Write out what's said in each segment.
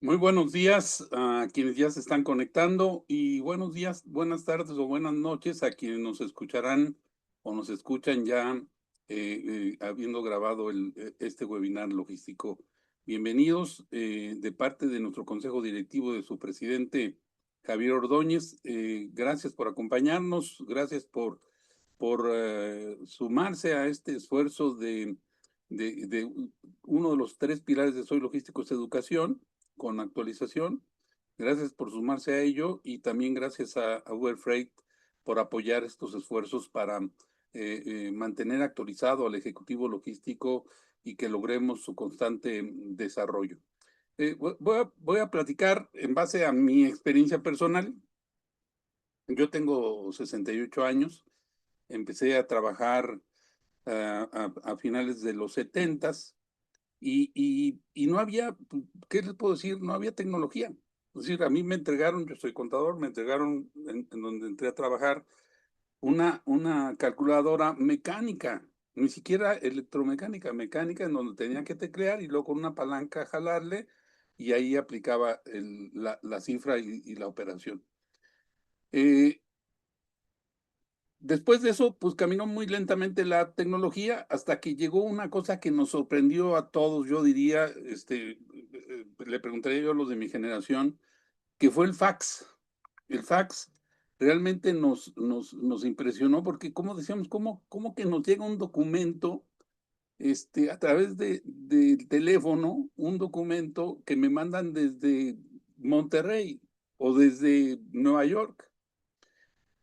Muy buenos días a quienes ya se están conectando y buenos días, buenas tardes o buenas noches a quienes nos escucharán o nos escuchan ya habiendo grabado este webinar logístico. Bienvenidos de parte de nuestro consejo directivo de su presidente Javier Ordóñez. Gracias por acompañarnos, gracias por sumarse a este esfuerzo de uno de los tres pilares de Soy Logístico es educación con actualización. Gracias por sumarse a ello y también gracias a Uber Freight por apoyar estos esfuerzos para mantener actualizado al ejecutivo logístico y que logremos su constante desarrollo. Voy a platicar en base a mi experiencia personal. Yo tengo 68 años, empecé a trabajar a finales de los 70s y no había, ¿qué les puedo decir? No había tecnología. Es decir, a mí me entregaron, yo soy contador, me entregaron en donde entré a trabajar una calculadora mecánica, ni siquiera electromecánica, mecánica en donde tenía que teclear y luego con una palanca jalarle y ahí aplicaba la cifra y la operación. Después de eso, pues caminó muy lentamente la tecnología hasta que llegó una cosa que nos sorprendió a todos, yo diría, le preguntaría yo a los de mi generación, que fue el fax. El fax realmente nos impresionó porque, como decíamos, ¿cómo que nos llega un documento a través del teléfono, un documento que me mandan desde Monterrey o desde Nueva York?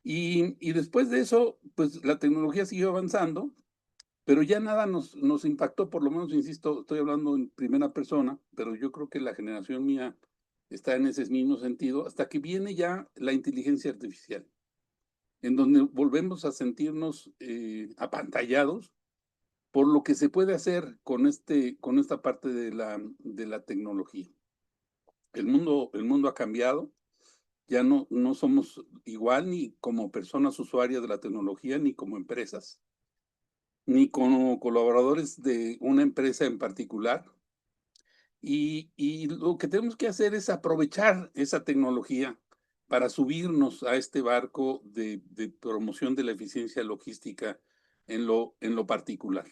Y después de eso, pues la tecnología siguió avanzando, pero ya nada nos impactó, por lo menos, insisto, estoy hablando en primera persona, pero yo creo que la generación mía está en ese mismo sentido, hasta que viene ya la inteligencia artificial, en donde volvemos a sentirnos apantallados por lo que se puede hacer con esta parte de la tecnología. El mundo ha cambiado. Ya no somos igual ni como personas usuarias de la tecnología, ni como empresas, ni como colaboradores de una empresa en particular. Y lo que tenemos que hacer es aprovechar esa tecnología para subirnos a este barco de promoción de la eficiencia logística en lo particular.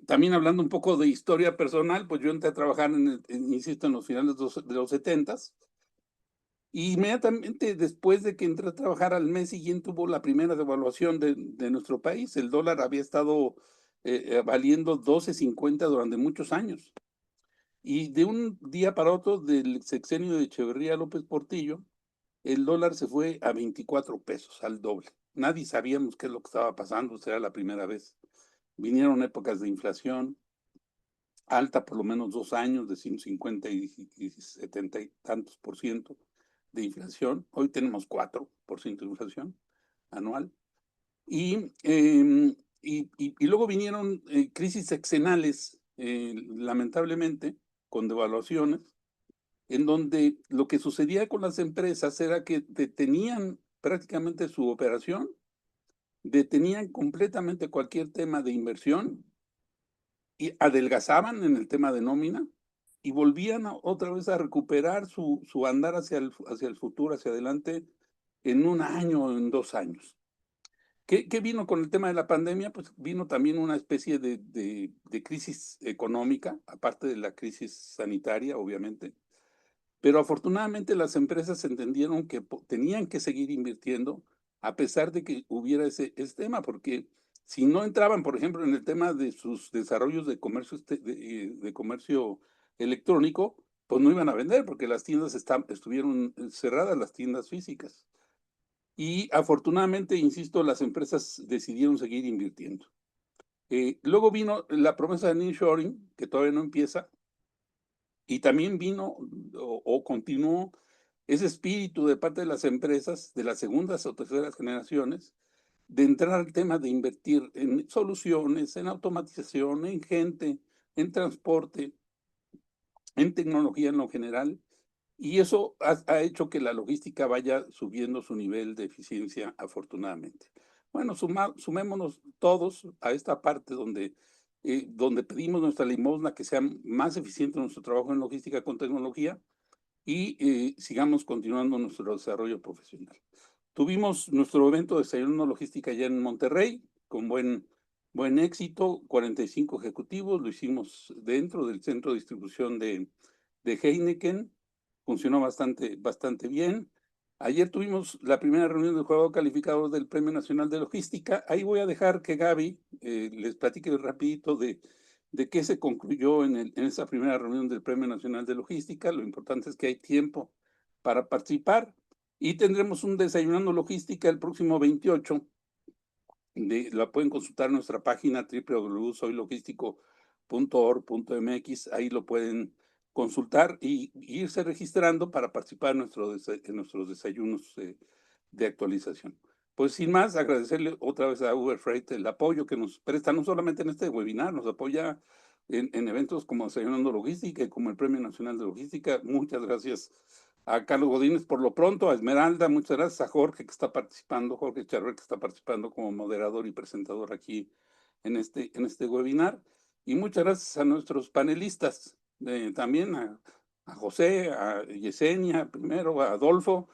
También hablando un poco de historia personal, pues yo entré a trabajar, insisto, en los finales de los 70s. Y inmediatamente después de que entré a trabajar, al mes siguiente hubo la primera devaluación de nuestro país. El dólar había estado valiendo 12.50 durante muchos años. Y de un día para otro, del sexenio de Echeverría López Portillo, el dólar se fue a 24 pesos, al doble. Nadie sabíamos qué es lo que estaba pasando, será la primera vez. Vinieron épocas de inflación alta, por lo menos 2 años, de 150 y 70 y tantos por ciento de inflación. Hoy tenemos 4% de inflación anual. Y luego vinieron crisis sexenales, lamentablemente, con devaluaciones, en donde lo que sucedía con las empresas era que detenían prácticamente su operación, detenían completamente cualquier tema de inversión y adelgazaban en el tema de nómina y volvían otra vez a recuperar su andar hacia el futuro, hacia adelante, en un año o en 2 años. ¿Qué vino con el tema de la pandemia? Pues vino también una especie de crisis económica, aparte de la crisis sanitaria, obviamente. Pero afortunadamente las empresas entendieron que tenían que seguir invirtiendo a pesar de que hubiera ese tema, porque si no entraban, por ejemplo, en el tema de sus desarrollos de comercio, de comercio electrónico, pues no iban a vender porque las tiendas estuvieron cerradas, las tiendas físicas. y afortunadamente, insisto, las empresas decidieron seguir invirtiendo. Luego vino la promesa de nearshoring, que todavía no empieza, y también vino o continuó ese espíritu de parte de las empresas de las segundas o terceras generaciones de entrar al tema de invertir en soluciones, en automatización, en gente, en transporte, en tecnología en lo general, y eso ha hecho que la logística vaya subiendo su nivel de eficiencia, afortunadamente. Bueno, sumémonos todos a esta parte donde pedimos nuestra limosna, que sea más eficiente nuestro trabajo en logística con tecnología, y sigamos continuando nuestro desarrollo profesional. Tuvimos nuestro evento de Desayuno Logística allá en Monterrey, con buen éxito, 45 ejecutivos, lo hicimos dentro del centro de distribución de Heineken, funcionó bastante bien. Ayer tuvimos la primera reunión del jurado calificador del Premio Nacional de Logística. Ahí voy a dejar que Gaby les platique rapidito de qué se concluyó en esa primera reunión del Premio Nacional de Logística. Lo importante es que hay tiempo para participar y tendremos un Desayunando Logística el próximo 28. La pueden consultar en nuestra página www.soylogístico.org.mx. Ahí lo pueden consultar y irse registrando para participar en nuestros desayunos de actualización. Pues sin más, agradecerle otra vez a Uber Freight el apoyo que nos presta, no solamente en este webinar, nos apoya en eventos como Desayunando Logística y como el Premio Nacional de Logística. Muchas gracias a Carlos Godínez por lo pronto, a Esmeralda, muchas gracias, a Jorge que está participando, Jorge Charver que está participando como moderador y presentador aquí en este webinar. Y muchas gracias a nuestros panelistas, también a José, a Yesenia, primero, a Adolfo.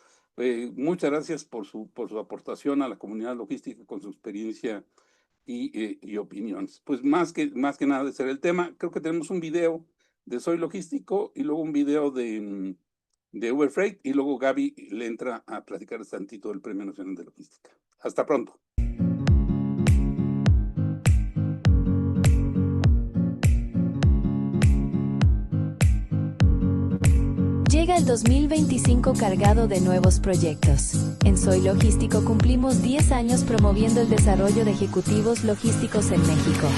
Muchas gracias por su aportación a la comunidad logística con su experiencia y opiniones. Pues más que nada de ser el tema, creo que tenemos un video de Soy Logístico y luego un video de Uber Freight y luego Gaby le entra a platicar tantito del Premio Nacional de Logística. Hasta pronto. Llega el 2025 cargado de nuevos proyectos. En Soy Logístico cumplimos 10 años promoviendo el desarrollo de ejecutivos logísticos en México.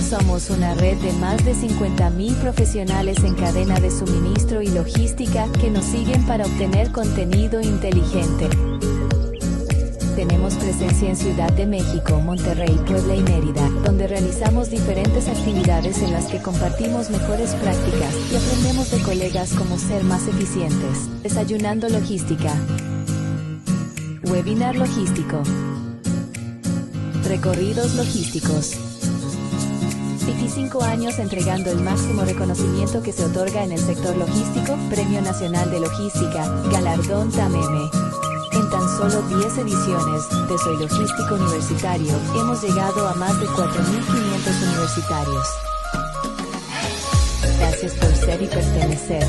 Somos una red de más de 50,000 profesionales en cadena de suministro y logística que nos siguen para obtener contenido inteligente. Tenemos presencia en Ciudad de México, Monterrey, Puebla y Mérida, donde realizamos diferentes actividades en las que compartimos mejores prácticas y aprendemos de colegas cómo ser más eficientes. Desayunando Logística. Webinar Logístico. Recorridos Logísticos. 25 años entregando el máximo reconocimiento que se otorga en el sector logístico, Premio Nacional de Logística, Galardón TAMEME. En tan solo 10 ediciones de Soy Logístico Universitario, hemos llegado a más de 4,500 universitarios. Gracias por ser y pertenecer.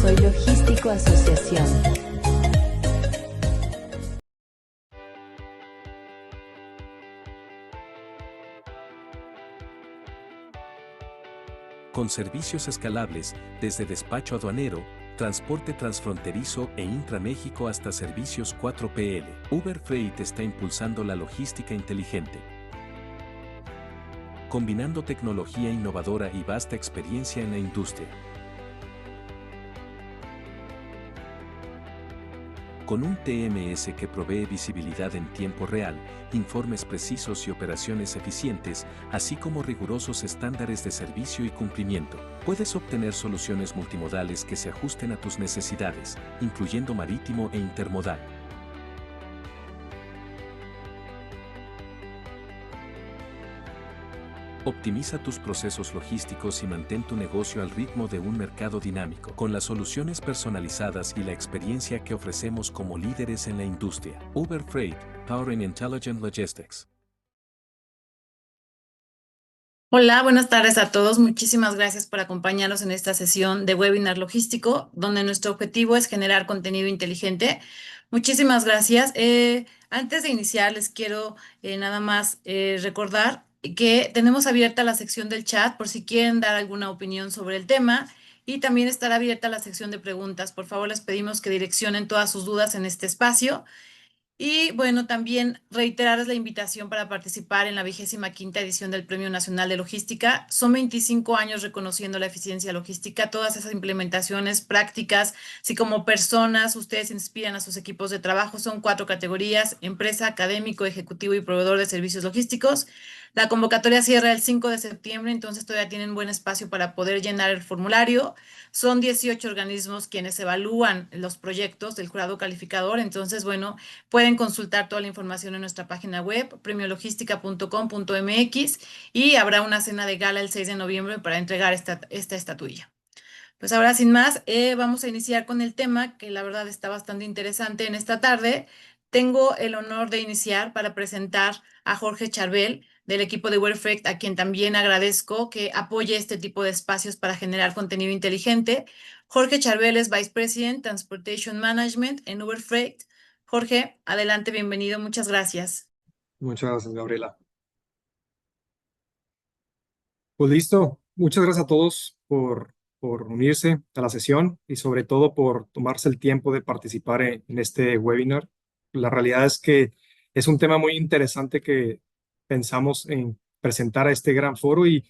Soy Logístico Asociación. Con servicios escalables, desde despacho aduanero, transporte transfronterizo e intraméxico hasta servicios 4PL, Uber Freight está impulsando la logística inteligente. Combinando tecnología innovadora y vasta experiencia en la industria. Con un TMS que provee visibilidad en tiempo real, informes precisos y operaciones eficientes, así como rigurosos estándares de servicio y cumplimiento, puedes obtener soluciones multimodales que se ajusten a tus necesidades, incluyendo marítimo e intermodal. Optimiza tus procesos logísticos y mantén tu negocio al ritmo de un mercado dinámico, con las soluciones personalizadas y la experiencia que ofrecemos como líderes en la industria. Uber Freight, Powering Intelligent Logistics. Hola, buenas tardes a todos. Muchísimas gracias por acompañarnos en esta sesión de webinar logístico, donde nuestro objetivo es generar contenido inteligente. Muchísimas gracias. Antes de iniciar, les quiero nada más recordar que tenemos abierta la sección del chat por si quieren dar alguna opinión sobre el tema y también estará abierta la sección de preguntas. Por favor, les pedimos que direccionen todas sus dudas en este espacio. Y bueno, también reiterarles la invitación para participar en la 25ª edición del Premio Nacional de Logística. Son 25 años reconociendo la eficiencia logística, todas esas implementaciones prácticas. Si como personas ustedes inspiran a sus equipos de trabajo, son 4 categorías: empresa, académico, ejecutivo y proveedor de servicios logísticos. La convocatoria cierra el 5 de septiembre, entonces todavía tienen buen espacio para poder llenar el formulario. Son 18 organismos quienes evalúan los proyectos del jurado calificador, entonces, bueno, pueden consultar toda la información en nuestra página web, premiologística.com.mx, y habrá una cena de gala el 6 de noviembre para entregar esta estatuilla. Pues ahora, sin más, vamos a iniciar con el tema que la verdad está bastante interesante en esta tarde. Tengo el honor de iniciar para presentar a Jorge Charbel del equipo de WebFreight, a quien también agradezco que apoye este tipo de espacios para generar contenido inteligente. Jorge Charbel es Vice President Transportation Management en Uber Freight. Jorge, adelante, bienvenido, muchas gracias. Muchas gracias, Gabriela. Pues listo. Muchas gracias a todos por unirse a la sesión y sobre todo por tomarse el tiempo de participar en este webinar. La realidad es que es un tema muy interesante que pensamos en presentar a este gran foro y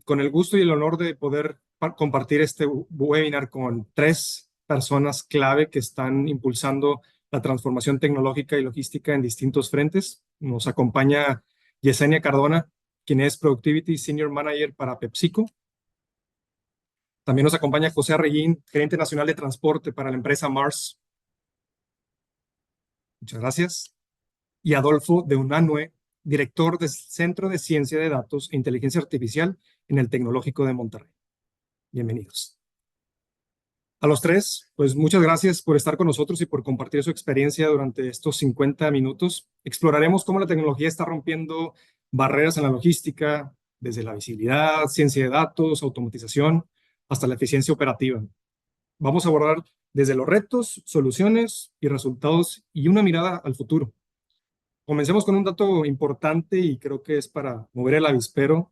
con el gusto y el honor de poder compartir este webinar con 3 personas clave que están impulsando la transformación tecnológica y logística en distintos frentes. Nos acompaña Yesenia Cardona, quien es Productivity Senior Manager para PepsiCo. También nos acompaña José Arreguín, Gerente Nacional de Transporte para la empresa Mars. Muchas gracias. Y Adolfo de Unanue, Director del Centro de Ciencia de Datos e Inteligencia Artificial en el Tecnológico de Monterrey. Bienvenidos. A los 3, pues muchas gracias por estar con nosotros y por compartir su experiencia durante estos 50 minutos. Exploraremos cómo la tecnología está rompiendo barreras en la logística, desde la visibilidad, ciencia de datos, automatización, hasta la eficiencia operativa. Vamos a abordar desde los retos, soluciones y resultados y una mirada al futuro. Comencemos con un dato importante y creo que es para mover el avispero.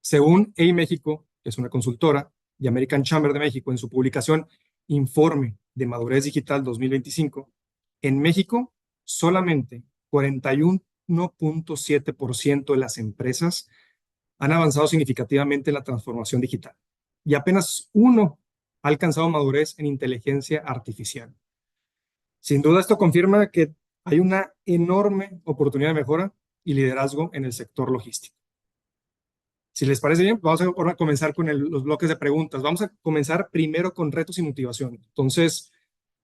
Según EY México, que es una consultora, y American Chamber de México, en su publicación Informe de Madurez Digital 2025, en México solamente 41.7% de las empresas han avanzado significativamente en la transformación digital y apenas 1 ha alcanzado madurez en inteligencia artificial. Sin duda, esto confirma que hay una enorme oportunidad de mejora y liderazgo en el sector logístico. Si les parece bien, vamos a comenzar con los bloques de preguntas. Vamos a comenzar primero con retos y motivación. Entonces,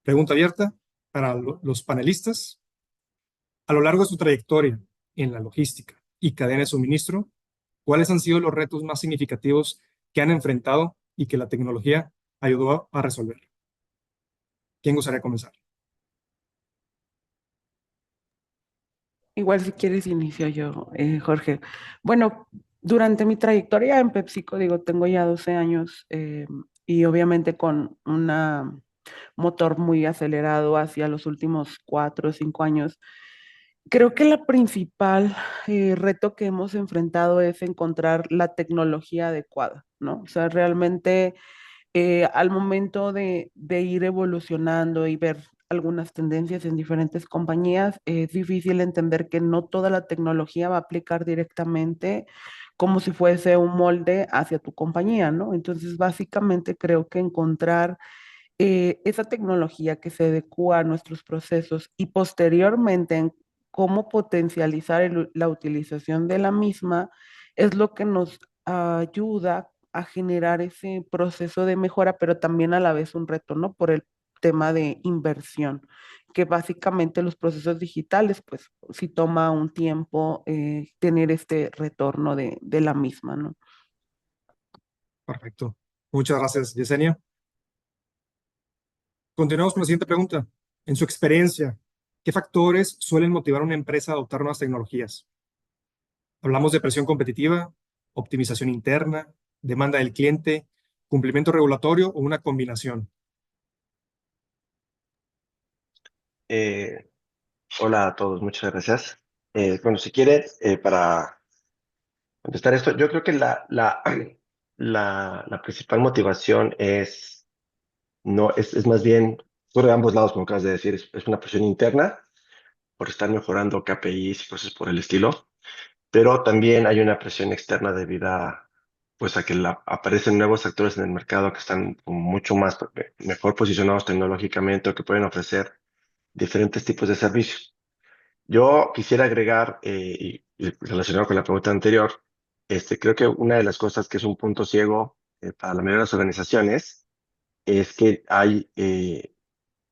pregunta abierta para los panelistas. A lo largo de su trayectoria en la logística y cadena de suministro, ¿cuáles han sido los retos más significativos que han enfrentado y que la tecnología ayudó a resolver? ¿Quién gustaría comenzar? Igual si quieres inicio yo, Jorge. Bueno, durante mi trayectoria en PepsiCo, digo, tengo ya 12 años y obviamente con un motor muy acelerado hacia los últimos 4 o 5 años. Creo que la principal reto que hemos enfrentado es encontrar la tecnología adecuada, ¿no? O sea, realmente al momento de ir evolucionando y ver algunas tendencias en diferentes compañías, es difícil entender que no toda la tecnología va a aplicar directamente como si fuese un molde hacia tu compañía, ¿no? Entonces, básicamente creo que encontrar esa tecnología que se adecua a nuestros procesos y posteriormente en cómo potencializar la utilización de la misma es lo que nos ayuda a generar ese proceso de mejora, pero también a la vez un reto, ¿no? Por el tema de inversión, que básicamente los procesos digitales, pues sí toma un tiempo tener este retorno de la misma, ¿no? Perfecto. Muchas gracias, Yesenia. Continuamos con la siguiente pregunta. En su experiencia, ¿qué factores suelen motivar a una empresa a adoptar nuevas tecnologías? Hablamos de presión competitiva, optimización interna, demanda del cliente, cumplimiento regulatorio o una combinación. Eh, Hola a todos, muchas gracias. Bueno, si quiere, para contestar esto, yo creo que la principal motivación no, es más bien, por ambos lados, como acabas de decir, es una presión interna por estar mejorando KPIs y cosas por el estilo, pero también hay una presión externa debido a, pues, a que aparecen nuevos actores en el mercado que están como mucho más mejor posicionados tecnológicamente o que pueden ofrecer diferentes tipos de servicios. Yo quisiera agregar, y relacionado con la pregunta anterior, creo que una de las cosas que es un punto ciego para la mayoría de las organizaciones es que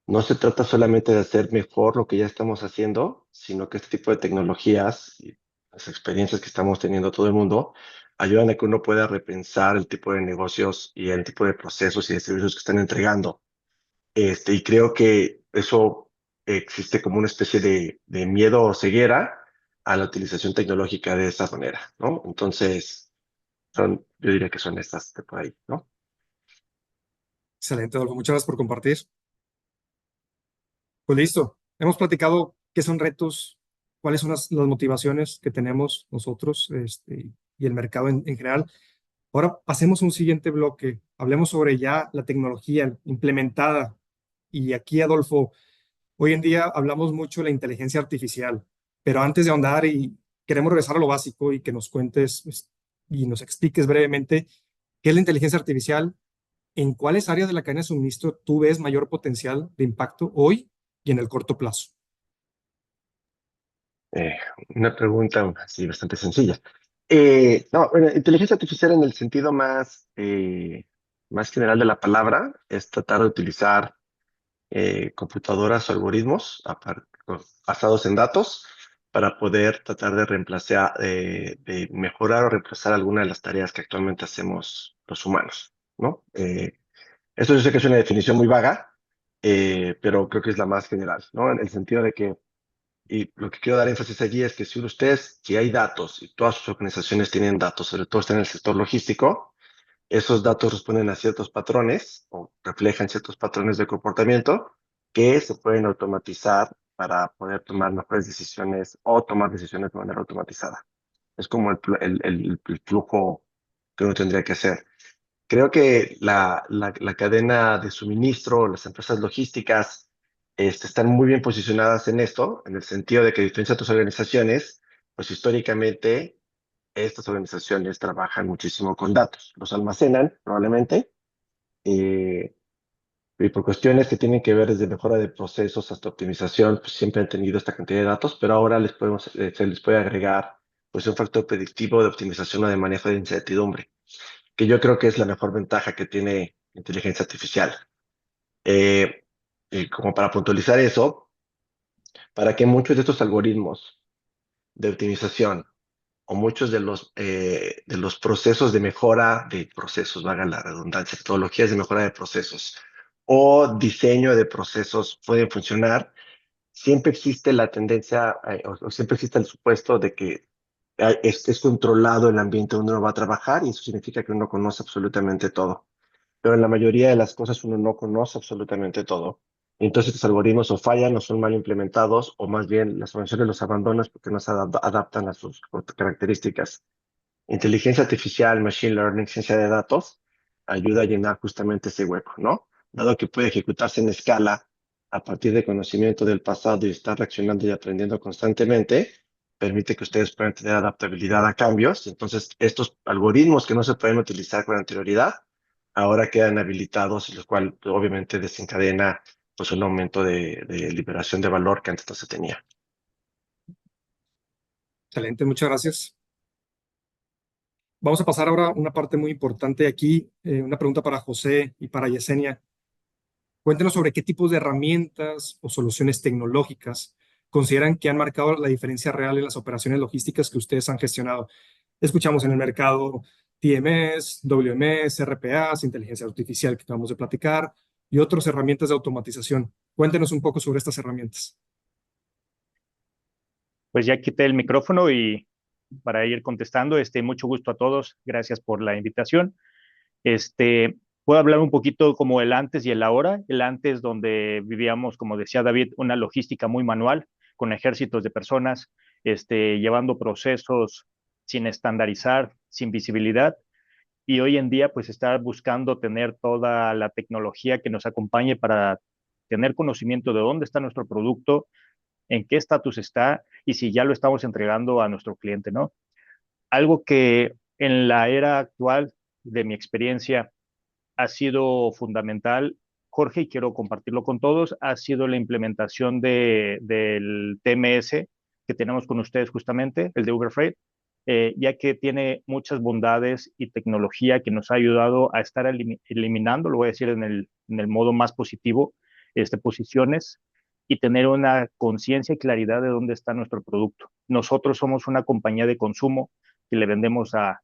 no se trata solamente de hacer mejor lo que ya estamos haciendo, sino que este tipo de tecnologías y las experiencias que estamos teniendo todo el mundo ayudan a que uno pueda repensar el tipo de negocios y el tipo de procesos y de servicios que están entregando. Y creo que eso existe como una especie de miedo o ceguera a la utilización tecnológica de esa manera, ¿no? Entonces, yo diría que son estas de por ahí, ¿no? Excelente, Adolfo. Muchas gracias por compartir. Pues listo. Hemos platicado qué son retos, cuáles son las motivaciones que tenemos nosotros y el mercado en general. Ahora pasemos a un siguiente bloque. Hablemos sobre ya la tecnología implementada. Y aquí, Adolfo, hoy en día hablamos mucho de la inteligencia artificial, pero antes de ahondar y queremos regresar a lo básico y que nos cuentes y nos expliques brevemente qué es la inteligencia artificial, en cuáles áreas de la cadena de suministro tú ves mayor potencial de impacto hoy y en el corto plazo. Eh, una pregunta así bastante sencilla. No, bueno, inteligencia artificial en el sentido más general de la palabra es tratar de utilizar computadoras o algoritmos basados en datos para poder tratar de reemplazar, de mejorar o reemplazar alguna de las tareas que actualmente hacemos los humanos, ¿no? Esto yo sé que es una definición muy vaga, pero creo que es la más general, ¿no? En el sentido de que, y lo que quiero dar énfasis allí es que si hay datos y todas sus organizaciones tienen datos, sobre todo están en el sector logístico, esos datos responden a ciertos patrones o reflejan ciertos patrones de comportamiento que se pueden automatizar para poder tomar mejores decisiones o tomar decisiones de manera automatizada. Es como el flujo que uno tendría que hacer. Creo que la cadena de suministro, las empresas logísticas, están muy bien posicionadas en esto, en el sentido de que, a diferencia de otras organizaciones, pues históricamente estas organizaciones trabajan muchísimo con datos, los almacenan probablemente, eh, y por cuestiones que tienen que ver desde mejora de procesos hasta optimización, pues siempre han tenido esta cantidad de datos, pero ahora se les puede agregar pues un factor predictivo de optimización o de manejo de incertidumbre, que yo creo que es la mejor ventaja que tiene la inteligencia artificial. Eh, y como para puntualizar eso, para que muchos de estos algoritmos de optimización o muchos de los procesos de mejora de procesos, valga la redundancia, metodologías de mejora de procesos o diseño de procesos pueden funcionar, siempre existe la tendencia o siempre existe el supuesto de que es controlado el ambiente donde uno va a trabajar y eso significa que uno conoce absolutamente todo. Pero en la mayoría de las cosas uno no conoce absolutamente todo. Entonces los algoritmos o fallan o son mal implementados o más bien las organizaciones los abandonan porque no se adaptan a sus características. Inteligencia artificial, machine learning, ciencia de datos, ayuda a llenar justamente ese hueco, ¿no? Dado que puede ejecutarse en escala a partir de conocimiento del pasado y estar reaccionando y aprendiendo constantemente, permite que ustedes puedan tener adaptabilidad a cambios. Entonces, estos algoritmos que no se pueden utilizar con anterioridad, ahora quedan habilitados, y lo cual obviamente desencadena pues un aumento de liberación de valor que antes no se tenía. Excelente, muchas gracias. Vamos a pasar ahora a una parte muy importante aquí, una pregunta para José y para Yesenia. Cuéntenos sobre qué tipos de herramientas o soluciones tecnológicas consideran que han marcado la diferencia real en las operaciones logísticas que ustedes han gestionado. Escuchamos en el mercado TMS, WMS, RPAs, inteligencia artificial que acabamos de platicar y otras herramientas de automatización. Cuéntenos un poco sobre estas herramientas. Pues ya quité el micrófono y para ir contestando, mucho gusto a todos. Gracias por la invitación. Puedo hablar un poquito como el antes y el ahora. El antes donde vivíamos, como decía David, una logística muy manual, con ejércitos de personas, llevando procesos sin estandarizar, sin visibilidad. y hoy en día pues está buscando tener toda la tecnología que nos acompañe para tener conocimiento de dónde está nuestro producto, en qué estatus está y si ya lo estamos entregando a nuestro cliente, ¿no? Algo que en la era actual, de mi experiencia, ha sido fundamental, Jorge, y quiero compartirlo con todos, ha sido la implementación del TMS que tenemos con ustedes justamente, el de Uber Freight, ya que tiene muchas bondades y tecnología que nos ha ayudado a estar eliminando, lo voy a decir en el modo más positivo, posiciones y tener una conciencia y claridad de dónde está nuestro producto. Nosotros somos una compañía de consumo que le vendemos a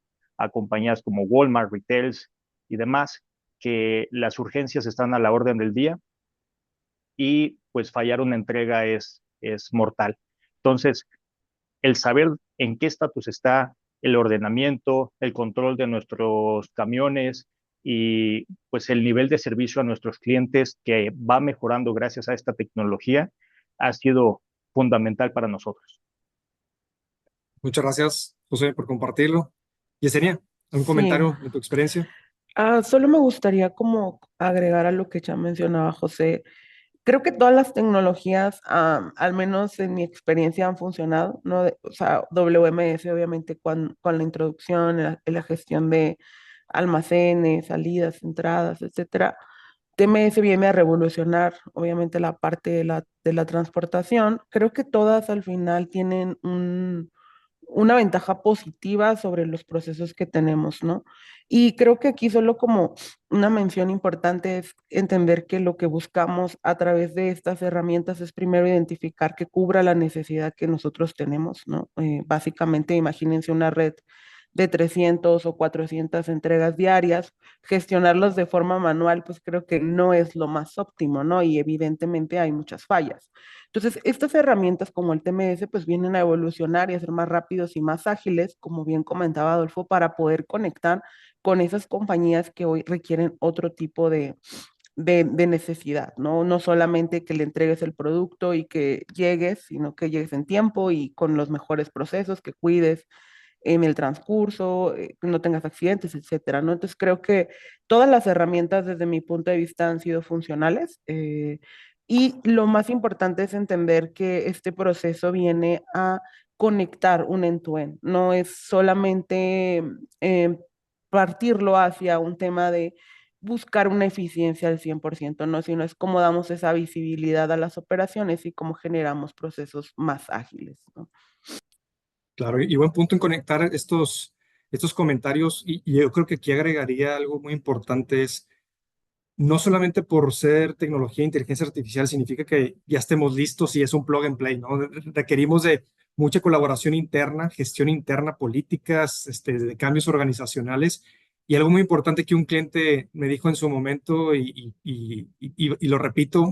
compañías como Walmart, Retails y demás, que las urgencias están a la orden del día y pues fallar una entrega es mortal. Entonces, el saber en qué estatus está el ordenamiento, el control de nuestros camiones y pues el nivel de servicio a nuestros clientes que va mejorando gracias a esta tecnología ha sido fundamental para nosotros. Muchas gracias, José, por compartirlo. Yesenia, ¿algún Sí. comentario de tu experiencia? Solo me gustaría como agregar a lo que ya mencionaba José. Creo que todas las tecnologías, al menos en mi experiencia, han funcionado, ¿no? O sea, WMS obviamente con la introducción, la gestión de almacenes, salidas, entradas, etcétera. TMS viene a revolucionar, obviamente, la parte de la transportación. Creo que todas al final tienen una ventaja positiva sobre los procesos que tenemos, ¿no? Y creo que aquí solo como una mención importante es entender que lo que buscamos a través de estas herramientas es primero identificar que cubra la necesidad que nosotros tenemos, ¿no? Básicamente, imagínense una red de 300 o 400 entregas diarias, gestionarlos de forma manual, pues creo que no es lo más óptimo, ¿no? Y evidentemente hay muchas fallas. Entonces, estas herramientas como el TMS, pues vienen a evolucionar y a ser más rápidos y más ágiles, como bien comentaba Adolfo, para poder conectar con esas compañías que hoy requieren otro tipo de necesidad, ¿no? No solamente que le entregues el producto y que llegues, sino que llegues en tiempo y con los mejores procesos, que cuides en el transcurso, no tengas accidentes, etcétera, ¿no? Entonces creo que todas las herramientas desde mi punto de vista han sido funcionales y lo más importante es entender que este proceso viene a conectar un end-to-end, no es solamente partirlo hacia un tema de buscar una eficiencia al 100%, ¿no? Sino es cómo damos esa visibilidad a las operaciones y cómo generamos procesos más ágiles, ¿no? Claro, y buen punto en conectar estos comentarios. Y yo creo que aquí agregaría algo muy importante es, no solamente por ser tecnología de inteligencia artificial significa que ya estemos listos y es un plug and play, ¿no? Requerimos de mucha colaboración interna, gestión interna, políticas, de cambios organizacionales. Y algo muy importante que un cliente me dijo en su momento y lo repito,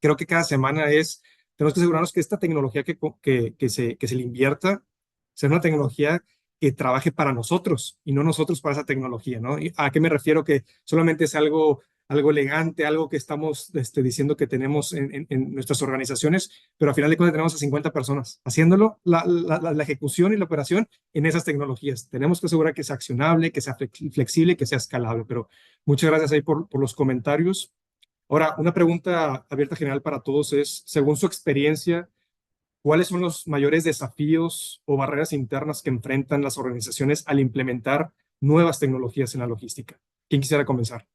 creo que cada semana es, tenemos que asegurarnos que esta tecnología que se le invierta sea una tecnología que trabaje para nosotros y no nosotros para esa tecnología, ¿no? ¿Y a qué me refiero? Que solamente es algo elegante, algo que estamos diciendo que tenemos en nuestras organizaciones, pero al final de cuentas tenemos a 50 personas haciéndolo, la ejecución y la operación en esas tecnologías. Tenemos que asegurar que sea accionable, que sea flexible, que sea escalable, pero muchas gracias ahí por los comentarios. Ahora, una pregunta abierta general para todos es, según su experiencia, ¿cuáles son los mayores desafíos o barreras internas que enfrentan las organizaciones al implementar nuevas tecnologías en la logística? ¿Quién quisiera comenzar?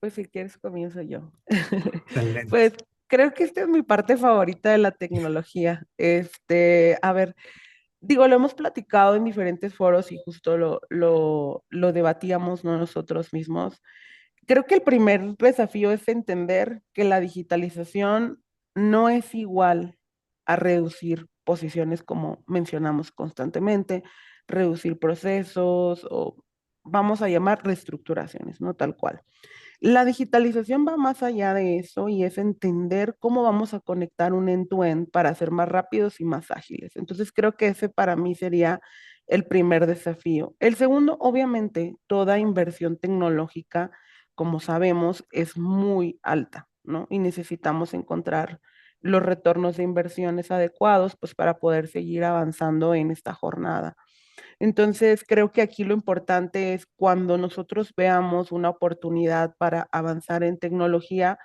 Pues si quieres comienzo yo. Excelente. Pues creo que esta es mi parte favorita de la tecnología. A ver, digo, lo hemos platicado en diferentes foros y justo lo debatíamos, ¿no? Nosotros mismos. Creo que el primer desafío es entender que la digitalización no es igual a reducir posiciones como mencionamos constantemente, reducir procesos o vamos a llamar reestructuraciones, ¿no? Tal cual. La digitalización va más allá de eso y es entender cómo vamos a conectar un end-to-end para ser más rápidos y más ágiles. Entonces creo que ese para mí sería el primer desafío. El segundo, obviamente, toda inversión tecnológica, como sabemos, es muy alta, ¿no? Y necesitamos encontrar los retornos de inversiones adecuados, pues para poder seguir avanzando en esta jornada. Entonces, creo que aquí lo importante es cuando nosotros veamos una oportunidad para avanzar en tecnología,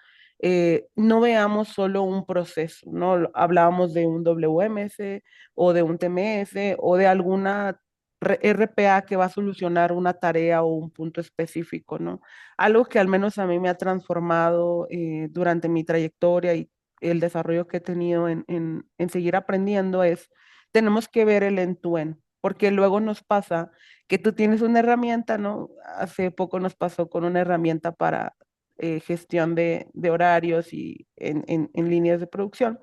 no veamos solo un proceso, ¿no? Hablábamos de un WMS o de un TMS o de alguna RPA que va a solucionar una tarea o un punto específico, ¿no? Algo que al menos a mí me ha transformado durante mi trayectoria y el desarrollo que he tenido en seguir aprendiendo es, tenemos que ver el end-to-end, porque luego nos pasa que tú tienes una herramienta, ¿no? Hace poco nos pasó con una herramienta para gestión de horarios y en líneas de producción,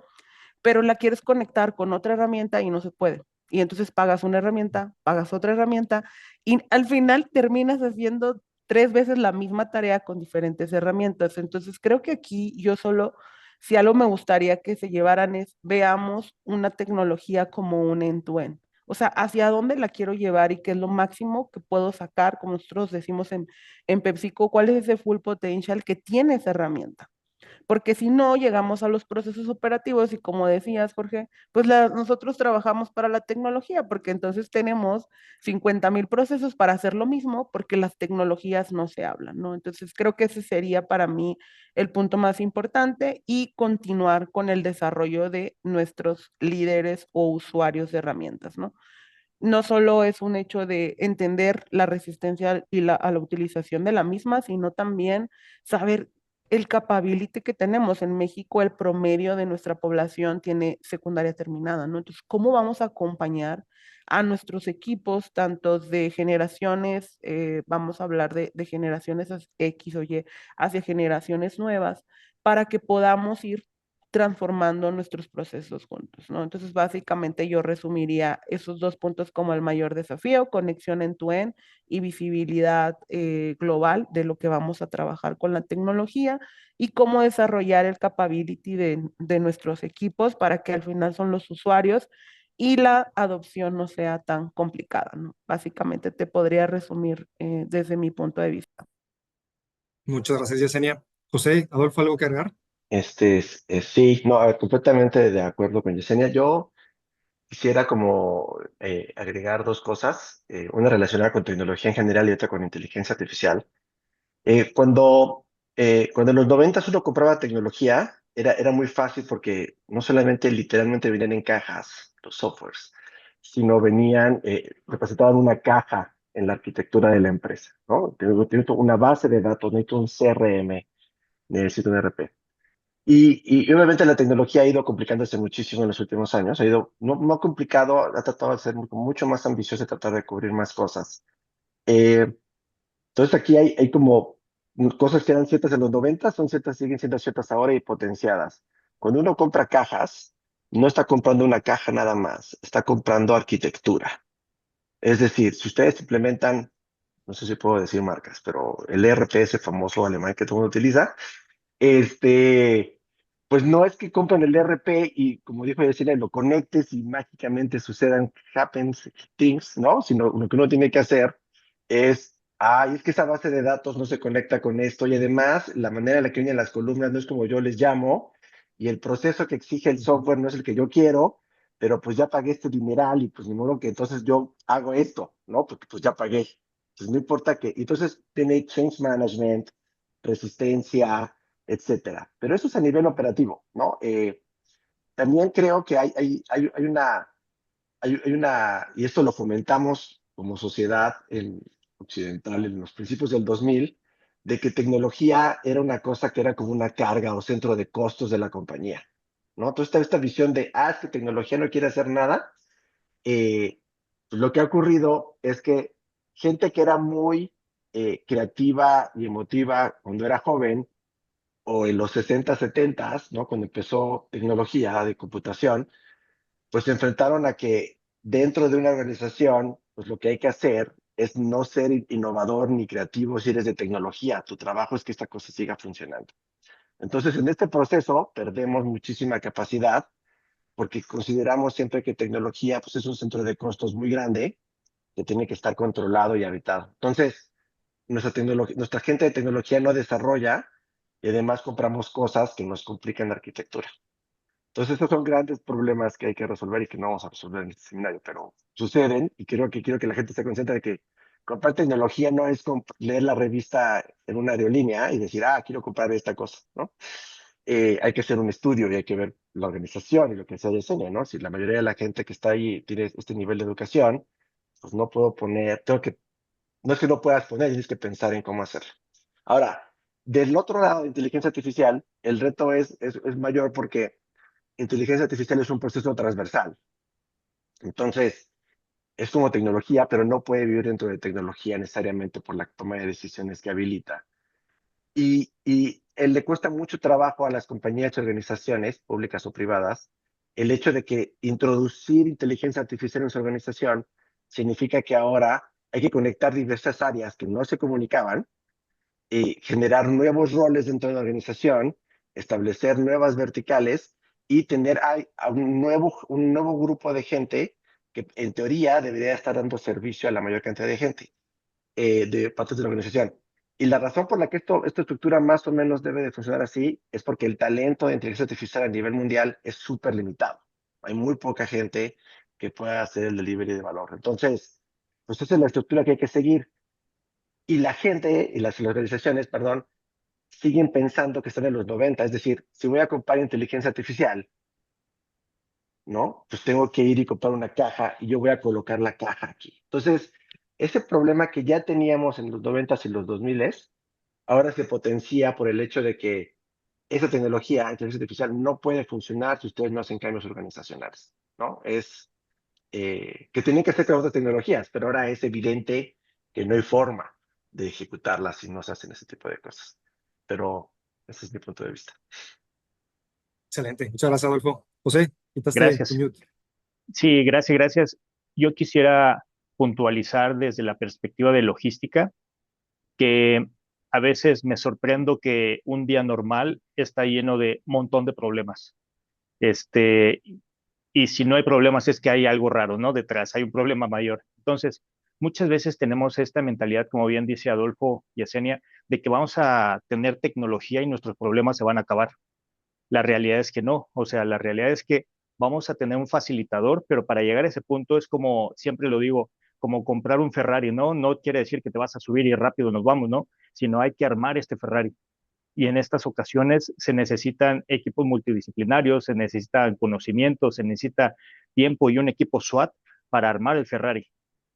pero la quieres conectar con otra herramienta y no se puede. Y entonces pagas una herramienta, pagas otra herramienta y al final terminas haciendo 3 veces la misma tarea con diferentes herramientas. Entonces creo que aquí yo solo, si algo me gustaría que se llevaran es, veamos una tecnología como un end-to-end. O sea, hacia dónde la quiero llevar y qué es lo máximo que puedo sacar, como nosotros decimos en PepsiCo, cuál es ese full potential que tiene esa herramienta, porque si no llegamos a los procesos operativos y como decías, Jorge, pues nosotros trabajamos para la tecnología, porque entonces tenemos 50,000 procesos para hacer lo mismo, porque las tecnologías no se hablan, ¿no? Entonces creo que ese sería para mí el punto más importante y continuar con el desarrollo de nuestros líderes o usuarios de herramientas, ¿no? No solo es un hecho de entender la resistencia y a la utilización de la misma, sino también saber el capability que tenemos. En México, el promedio de nuestra población tiene secundaria terminada, ¿no? Entonces, ¿cómo vamos a acompañar a nuestros equipos, tanto de generaciones, vamos a hablar de generaciones X o Y, hacia generaciones nuevas, para que podamos ir transformando nuestros procesos juntos, ¿no? Entonces, básicamente yo resumiría esos 2 puntos como el mayor desafío: conexión end-to-end y visibilidad global de lo que vamos a trabajar con la tecnología y cómo desarrollar el capability de nuestros equipos para que al final son los usuarios y la adopción no sea tan complicada, ¿no? Básicamente te podría resumir desde mi punto de vista. Muchas gracias, Yesenia. José, Adolfo, ¿algo que agregar? Sí, no, completamente de acuerdo con Yesenia. Yo quisiera como agregar dos cosas, una relacionada con tecnología en general y otra con inteligencia artificial. Cuando en los 90 uno compraba tecnología, era muy fácil porque no solamente literalmente venían en cajas los softwares, sino representaban una caja en la arquitectura de la empresa, ¿no? Necesito una base de datos, necesito un CRM, necesito un ERP. Y obviamente la tecnología ha ido complicándose muchísimo en los últimos años, ha ido, no complicado, ha tratado de ser mucho más ambicioso y tratar de cubrir más cosas. Entonces aquí hay como cosas que eran ciertas en los 90, siguen siendo ciertas ahora y potenciadas. Cuando uno compra cajas, no está comprando una caja nada más, está comprando arquitectura. Es decir, si ustedes implementan, no sé si puedo decir marcas, pero el ERP, ese famoso alemán que todo el mundo utiliza, este, pues no es que compren el ERP y, como dijo Yesenia, lo conectes y mágicamente sucedan happens things, ¿no? Sino lo que uno tiene que hacer es que esa base de datos no se conecta con esto y además la manera en la que vienen las columnas no es como yo les llamo y el proceso que exige el software no es el que yo quiero, pero pues ya pagué este dineral y pues ni modo que entonces yo hago esto, ¿no? Porque pues ya pagué. Entonces no importa que, entonces tiene change management, resistencia, etcétera. Pero eso es a nivel operativo, ¿no? También creo que y esto lo fomentamos como sociedad occidental en los principios del 2000, de que tecnología era una cosa que era como una carga o centro de costos de la compañía, ¿no? Entonces está esta visión de, es que tecnología no quiere hacer nada. Pues lo que ha ocurrido es que gente que era muy creativa y emotiva cuando era joven, o en los 60, 70, ¿no? Cuando empezó tecnología de computación, pues se enfrentaron a que dentro de una organización, pues lo que hay que hacer es no ser innovador ni creativo si eres de tecnología. Tu trabajo es que esta cosa siga funcionando. Entonces, en este proceso perdemos muchísima capacidad porque consideramos siempre que tecnología pues, es un centro de costos muy grande que tiene que estar controlado y habitado. Entonces, nuestra gente de tecnología no desarrolla y además compramos cosas que nos complican la arquitectura. Entonces, estos son grandes problemas que hay que resolver y que no vamos a resolver en este seminario, pero suceden y quiero que la gente se consciente de que comprar tecnología no es leer la revista en una aerolínea y decir, quiero comprar esta cosa, ¿no? Hay que hacer un estudio y hay que ver la organización y lo que se diseña, ¿no? Si la mayoría de la gente que está ahí tiene este nivel de educación, pues no puedo poner, no es que no puedas poner, tienes que pensar en cómo hacerlo. Ahora, del otro lado de inteligencia artificial, el reto es mayor porque inteligencia artificial es un proceso transversal. Entonces, es como tecnología, pero no puede vivir dentro de tecnología necesariamente por la toma de decisiones que habilita. Y le cuesta mucho trabajo a las compañías y organizaciones, públicas o privadas, el hecho de que introducir inteligencia artificial en su organización significa que ahora hay que conectar diversas áreas que no se comunicaban y generar nuevos roles dentro de la organización, establecer nuevas verticales y tener un nuevo grupo de gente que en teoría debería estar dando servicio a la mayor cantidad de gente, de partes de la organización. Y la razón por la que esta estructura más o menos debe de funcionar así es porque el talento de inteligencia artificial a nivel mundial es súper limitado. Hay muy poca gente que pueda hacer el delivery de valor. Entonces, pues esa es la estructura que hay que seguir. Y la gente, y las organizaciones, perdón, siguen pensando que están en los 90. Es decir, si voy a comprar inteligencia artificial, ¿no? Pues tengo que ir y comprar una caja y yo voy a colocar la caja aquí. Entonces, ese problema que ya teníamos en los 90s y los 2000s, ahora se potencia por el hecho de que esa tecnología, inteligencia artificial, no puede funcionar si ustedes no hacen cambios organizacionales, ¿no? Que tienen que hacer con otras tecnologías, pero ahora es evidente que no hay forma de ejecutarlas si no se hacen ese tipo de cosas. Pero ese es mi punto de vista. Excelente. Muchas gracias, Adolfo. José, quitaste tu Gracias. mute. Sí, gracias. Yo quisiera puntualizar desde la perspectiva de logística que a veces me sorprendo que un día normal está lleno de un montón de problemas. Y si no hay problemas es que hay algo raro, ¿no? Detrás, hay un problema mayor. Entonces, muchas veces tenemos esta mentalidad, como bien dice Adolfo y Yesenia, de que vamos a tener tecnología y nuestros problemas se van a acabar. La realidad es que no, o sea, la realidad es que vamos a tener un facilitador, pero para llegar a ese punto es como, siempre lo digo, como comprar un Ferrari, ¿no? No quiere decir que te vas a subir y rápido nos vamos, ¿no? Sino hay que armar este Ferrari. Y en estas ocasiones se necesitan equipos multidisciplinarios, se necesitan conocimientos, se necesita tiempo y un equipo SWAT para armar el Ferrari.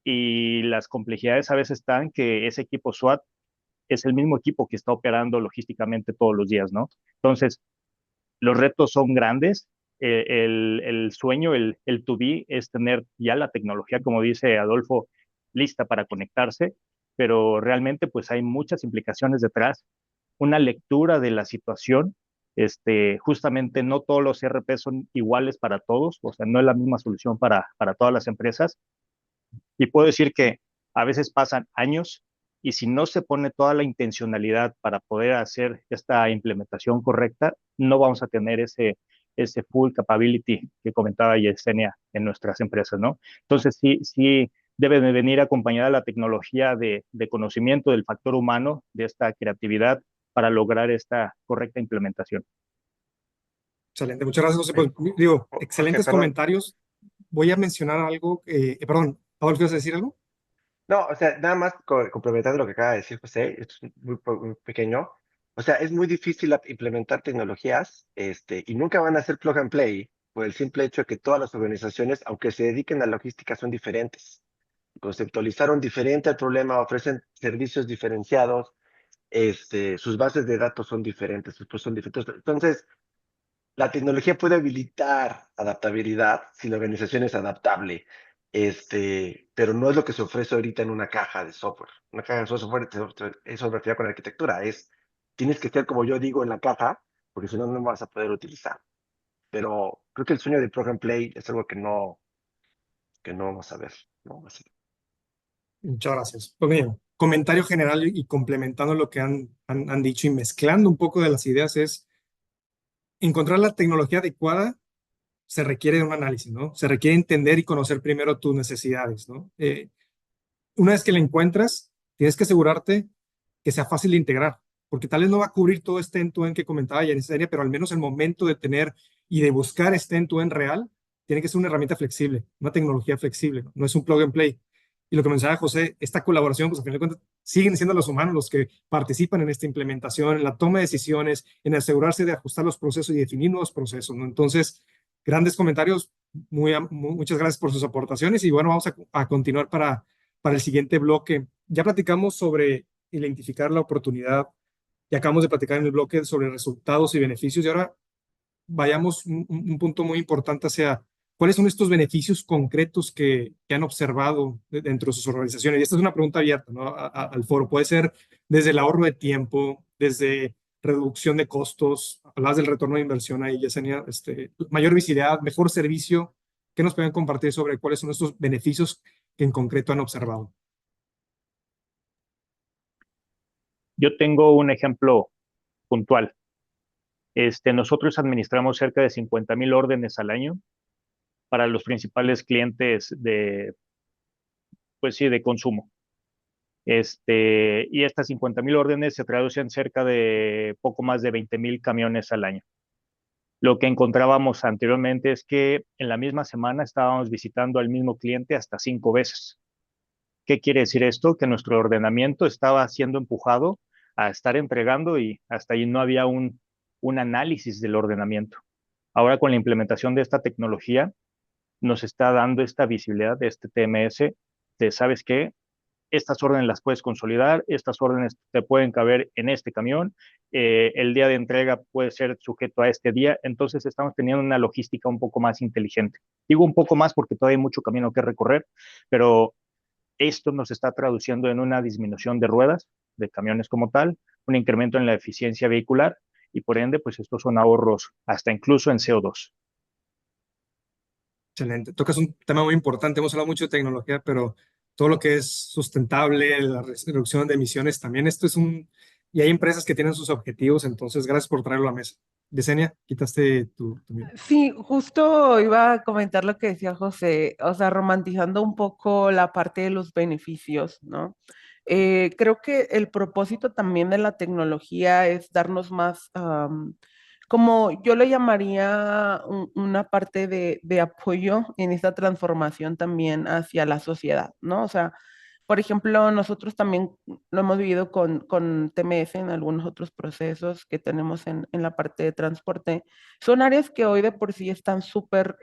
Y las complejidades a veces están que ese equipo SWAT es el mismo equipo que está operando logísticamente todos los días, ¿no? Entonces, los retos son grandes. El sueño, el to be, es tener ya la tecnología, como dice Adolfo, lista para conectarse, pero realmente pues hay muchas implicaciones detrás. Una lectura de la situación, justamente no todos los ERP son iguales para todos, o sea, no es la misma solución para todas las empresas. Y puedo decir que a veces pasan años y si no se pone toda la intencionalidad para poder hacer esta implementación correcta, no vamos a tener ese full capability que comentaba Yesenia en nuestras empresas, ¿no? Entonces, sí debe de venir acompañada la tecnología de conocimiento del factor humano, de esta creatividad para lograr esta correcta implementación. Excelente. Muchas gracias, José. Pues, digo, excelentes Jorge, comentarios. Voy a mencionar algo. Perdón, Adolfo, ¿ibas a decir algo? no, o sea, nada más complementando lo que acaba de decir José, esto es muy pequeño. O sea, es muy difícil implementar tecnologías, y nunca van a ser plug and play, por el simple hecho de que todas las organizaciones, aunque se dediquen a logística, son diferentes. Conceptualizaron diferente el problema, ofrecen servicios diferenciados, sus bases de datos son diferentes, sus procesos son diferentes. Entonces, la tecnología puede habilitar adaptabilidad si la organización es adaptable, pero no es lo que se ofrece ahorita en una caja de software. Una caja de software es software con arquitectura, tienes que estar como yo digo en la caja, porque si no, no vas a poder utilizar. Pero creo que el sueño de Plug and Play es algo que no vamos a ver, ¿no? Muchas gracias. Pues mira, comentario general y complementando lo que han dicho y mezclando un poco de las ideas es encontrar la tecnología adecuada se requiere de un análisis, ¿no? Se requiere entender y conocer primero tus necesidades, ¿no? Una vez que la encuentras, tienes que asegurarte que sea fácil de integrar, porque tal vez no va a cubrir todo este end-to-end que comentaba Yesenia, pero al menos el momento de tener y de buscar este end-to-end real, tiene que ser una herramienta flexible, una tecnología flexible, no es un plug and play. Y lo que mencionaba José, esta colaboración, pues a fin de cuentas, siguen siendo los humanos los que participan en esta implementación, en la toma de decisiones, en asegurarse de ajustar los procesos y definir nuevos procesos, ¿no? Entonces, grandes comentarios, muchas gracias por sus aportaciones y bueno, vamos a continuar para el siguiente bloque. Ya platicamos sobre identificar la oportunidad y acabamos de platicar en el bloque sobre resultados y beneficios y ahora vayamos un punto muy importante hacia cuáles son estos beneficios concretos que han observado dentro de sus organizaciones. Y esta es una pregunta abierta, ¿no? Al foro. Puede ser desde el ahorro de tiempo, desde reducción de costos, hablabas del retorno de inversión ahí, Yesenia, mayor visibilidad, mejor servicio. ¿Qué nos pueden compartir sobre cuáles son estos beneficios que en concreto han observado? Yo tengo un ejemplo puntual. Nosotros administramos cerca de 50,000 órdenes al año para los principales clientes pues sí, de consumo. Y estas 50,000 órdenes se traducen cerca de poco más de 20,000 camiones al año. Lo que encontrábamos anteriormente es que en la misma semana estábamos visitando al mismo cliente hasta 5 veces. ¿Qué quiere decir esto? Que nuestro ordenamiento estaba siendo empujado a estar entregando y hasta ahí no había un análisis del ordenamiento. Ahora con la implementación de esta tecnología nos está dando esta visibilidad de este TMS de, ¿sabes qué? Estas órdenes las puedes consolidar, estas órdenes te pueden caber en este camión, el día de entrega puede ser sujeto a este día, entonces estamos teniendo una logística un poco más inteligente. Digo un poco más porque todavía hay mucho camino que recorrer, pero esto nos está traduciendo en una disminución de ruedas, de camiones como tal, un incremento en la eficiencia vehicular y por ende, pues estos son ahorros hasta incluso en CO2. Excelente. Tocas un tema muy importante. Hemos hablado mucho de tecnología, pero todo lo que es sustentable, la reducción de emisiones, también esto es un... Y hay empresas que tienen sus objetivos, entonces gracias por traerlo a la mesa. Yesenia, quitaste tu... Sí, justo iba a comentar lo que decía José, o sea, romantizando un poco la parte de los beneficios, ¿no? Creo que el propósito también de la tecnología es darnos más, como yo le llamaría una parte de apoyo en esta transformación también hacia la sociedad, ¿no? O sea, por ejemplo, nosotros también lo hemos vivido con TMS en algunos otros procesos que tenemos en la parte de transporte. Son áreas que hoy de por sí están súper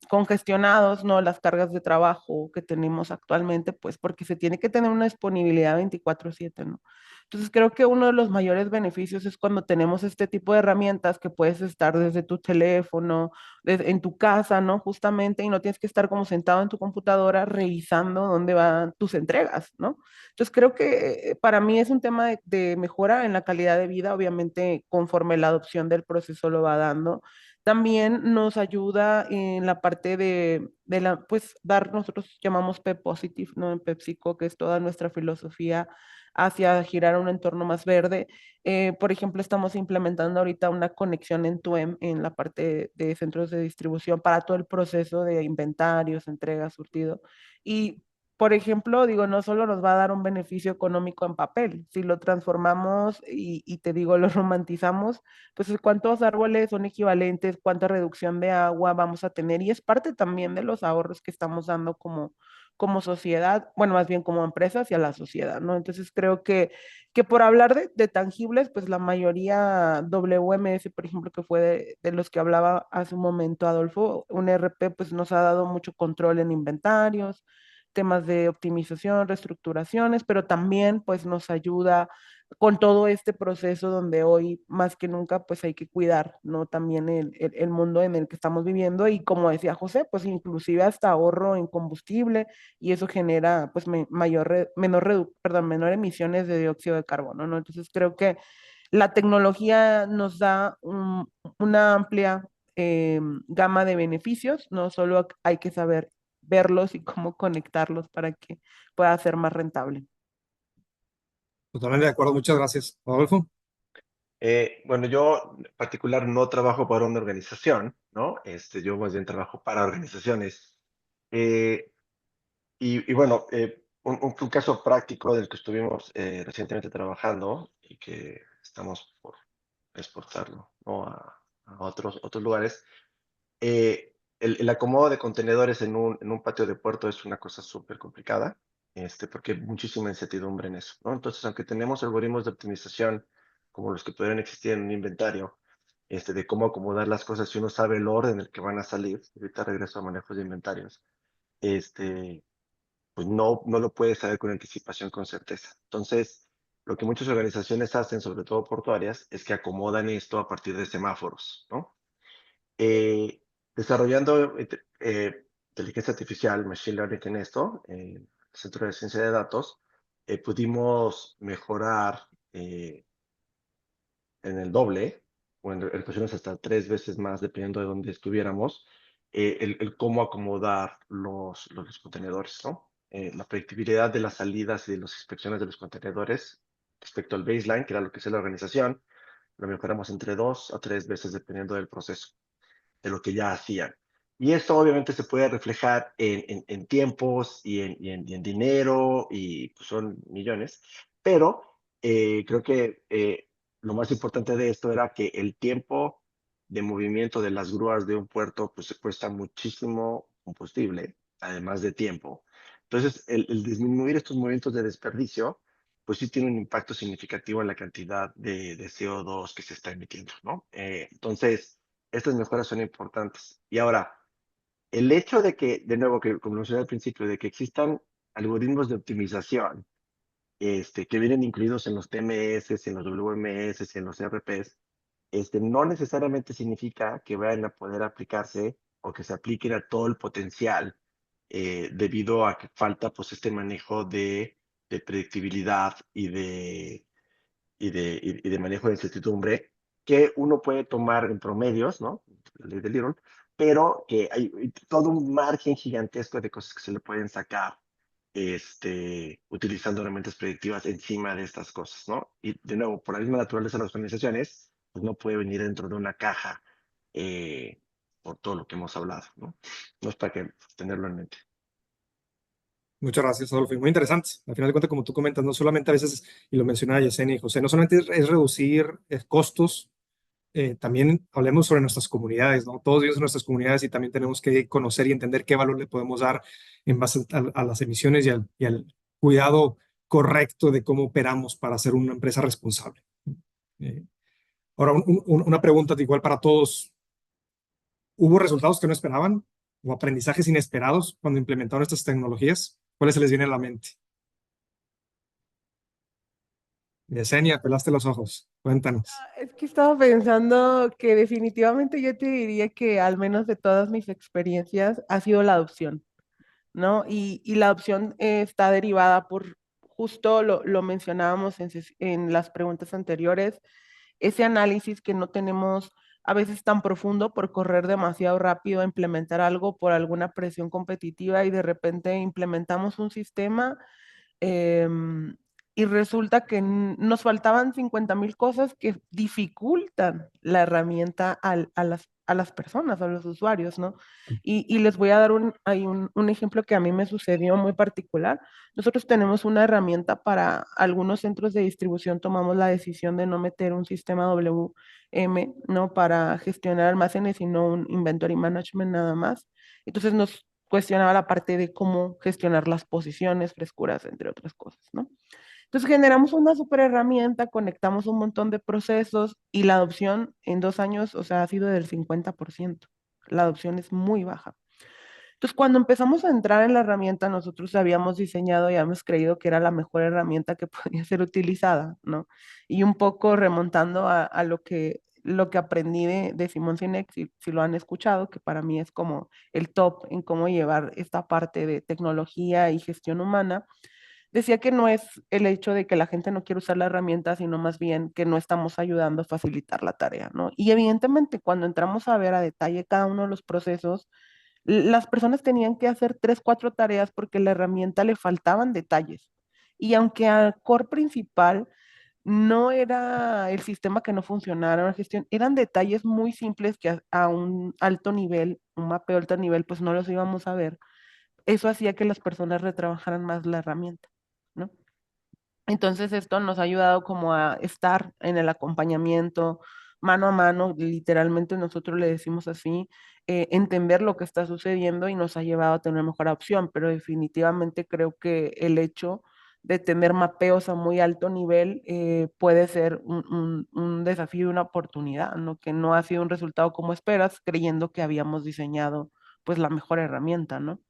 congestionados, ¿no? Las cargas de trabajo que tenemos actualmente, pues porque se tiene que tener una disponibilidad 24/7, ¿no? Entonces creo que uno de los mayores beneficios es cuando tenemos este tipo de herramientas que puedes estar desde tu teléfono, en tu casa, ¿no? Justamente, y no tienes que estar como sentado en tu computadora revisando dónde van tus entregas, ¿no? Entonces creo que para mí es un tema de mejora en la calidad de vida, obviamente conforme la adopción del proceso lo va dando. También nos ayuda en la parte de la, pues, nosotros llamamos P-Positive, ¿no? En PepsiCo, que es toda nuestra filosofía hacia girar un entorno más verde. Por ejemplo, estamos implementando ahorita una conexión en TUEM en la parte de centros de distribución para todo el proceso de inventarios, entrega, surtido. Y, por ejemplo, digo, no solo nos va a dar un beneficio económico en papel, si lo transformamos y te digo, lo romantizamos, pues cuántos árboles son equivalentes, cuánta reducción de agua vamos a tener y es parte también de los ahorros que estamos dando como sociedad, bueno, más bien como empresa hacia la sociedad, ¿no? Entonces creo que por hablar de tangibles, pues la mayoría WMS, por ejemplo, que fue de los que hablaba hace un momento Adolfo, un ERP pues nos ha dado mucho control en inventarios, temas de optimización, reestructuraciones, pero también pues nos ayuda con todo este proceso donde hoy más que nunca pues hay que cuidar, ¿no? También el mundo en el que estamos viviendo y como decía José, pues inclusive hasta ahorro en combustible y eso genera pues menor emisiones de dióxido de carbono, ¿no? Entonces creo que la tecnología nos da una amplia gama de beneficios, no solo hay que saber verlos y cómo conectarlos para que pueda ser más rentable. Totalmente de acuerdo, muchas gracias. Adolfo. Bueno, yo en particular no trabajo para una organización, ¿no? Yo más bien trabajo para organizaciones. Eh, y bueno, un caso práctico del que estuvimos recientemente trabajando y que estamos por exportarlo, ¿no? a otros lugares. El acomodo de contenedores en un patio de puerto es una cosa súper complicada, porque hay muchísima incertidumbre en eso, ¿no? Entonces, aunque tenemos algoritmos de optimización como los que podrían existir en un inventario, de cómo acomodar las cosas, si uno sabe el orden en el que van a salir, ahorita regreso a manejos de inventarios, pues no lo puedes saber con anticipación, con certeza. Entonces, lo que muchas organizaciones hacen, sobre todo portuarias, es que acomodan esto a partir de semáforos, ¿no? Eh, Desarrollando inteligencia artificial, machine learning en esto, Centro de Ciencia de Datos, pudimos mejorar en el doble, o en ocasiones hasta 3 veces más, dependiendo de dónde estuviéramos, el cómo acomodar los contenedores, ¿no? La predictibilidad de las salidas y de las inspecciones de los contenedores respecto al baseline, que era lo que es la organización, lo mejoramos entre 2 a 3 veces dependiendo del proceso, de lo que ya hacían. Y esto obviamente se puede reflejar en tiempos y en dinero, y pues son millones, pero creo que lo más importante de esto era que el tiempo de movimiento de las grúas de un puerto pues se cuesta muchísimo combustible, además de tiempo. Entonces, el disminuir estos movimientos de desperdicio, pues sí tiene un impacto significativo en la cantidad de CO2 que se está emitiendo, ¿no? Entonces, estas mejoras son importantes. Y ahora, el hecho de que, de nuevo, que como mencioné al principio, de que existan algoritmos de optimización que vienen incluidos en los TMS, en los WMS y en los ERPs, no necesariamente significa que vayan a poder aplicarse o que se apliquen a todo el potencial, debido a que falta pues este manejo de predictibilidad y de manejo de incertidumbre que uno puede tomar en promedios, ¿no? La ley de Little, pero que hay todo un margen gigantesco de cosas que se le pueden sacar, utilizando herramientas predictivas encima de estas cosas, ¿no? Y de nuevo, por la misma naturaleza de las organizaciones, pues no puede venir dentro de una caja, por todo lo que hemos hablado, ¿no? No es para que tenerlo en mente. Muchas gracias, Adolfo. Y muy interesante. Al final de cuentas, como tú comentas, no solamente a veces, y lo mencionaba Yesenia y José, no solamente es reducir costos, también hablemos sobre nuestras comunidades, ¿no? Todos vivimos en nuestras comunidades y también tenemos que conocer y entender qué valor le podemos dar en base a las emisiones y al cuidado correcto de cómo operamos para ser una empresa responsable. Eh, Ahora, una pregunta igual para todos. ¿Hubo resultados que no esperaban o aprendizajes inesperados cuando implementaron estas tecnologías? ¿Cuáles se les viene a la mente? Yesenia, pelaste los ojos. Cuéntanos. Es que estaba pensando que definitivamente yo te diría que al menos de todas mis experiencias ha sido la adopción, ¿no? Y la adopción está derivada por, justo lo mencionábamos en las preguntas anteriores, ese análisis que no tenemos a veces tan profundo por correr demasiado rápido a implementar algo por alguna presión competitiva y de repente implementamos un sistema, em, y resulta que nos faltaban 50,000 cosas que dificultan la herramienta a las personas, a los usuarios, ¿no? Y les voy a dar un ejemplo que a mí me sucedió muy particular. Nosotros tenemos una herramienta para algunos centros de distribución, tomamos la decisión de no meter un sistema WM, ¿no? Para gestionar almacenes, sino un inventory management nada más. Entonces nos cuestionaba la parte de cómo gestionar las posiciones, frescuras, entre otras cosas, ¿no? Entonces generamos una super herramienta, conectamos un montón de procesos y la adopción en 2 años, o sea, ha sido del 50%. La adopción es muy baja. Entonces, cuando empezamos a entrar en la herramienta, nosotros habíamos diseñado y habíamos creído que era la mejor herramienta que podía ser utilizada, ¿no? Y un poco remontando a lo que aprendí de Simón Sinek, si lo han escuchado, que para mí es como el top en cómo llevar esta parte de tecnología y gestión humana, decía que no es el hecho de que la gente no quiere usar la herramienta, sino más bien que no estamos ayudando a facilitar la tarea, ¿no? Y evidentemente, cuando entramos a ver a detalle cada uno de los procesos, las personas tenían que hacer 3, 4 tareas porque la herramienta le faltaban detalles. Y aunque al core principal no era el sistema que no funcionara, la gestión, eran detalles muy simples que a un alto nivel, un mapeo alto nivel, pues no los íbamos a ver. Eso hacía que las personas retrabajaran más la herramienta, ¿no? Entonces esto nos ha ayudado como a estar en el acompañamiento, mano a mano, literalmente nosotros le decimos así, entender lo que está sucediendo y nos ha llevado a tener mejor opción, pero definitivamente creo que el hecho de tener mapeos a muy alto nivel puede ser un desafío y una oportunidad, ¿no? Que no ha sido un resultado como esperas, creyendo que habíamos diseñado pues la mejor herramienta, ¿no?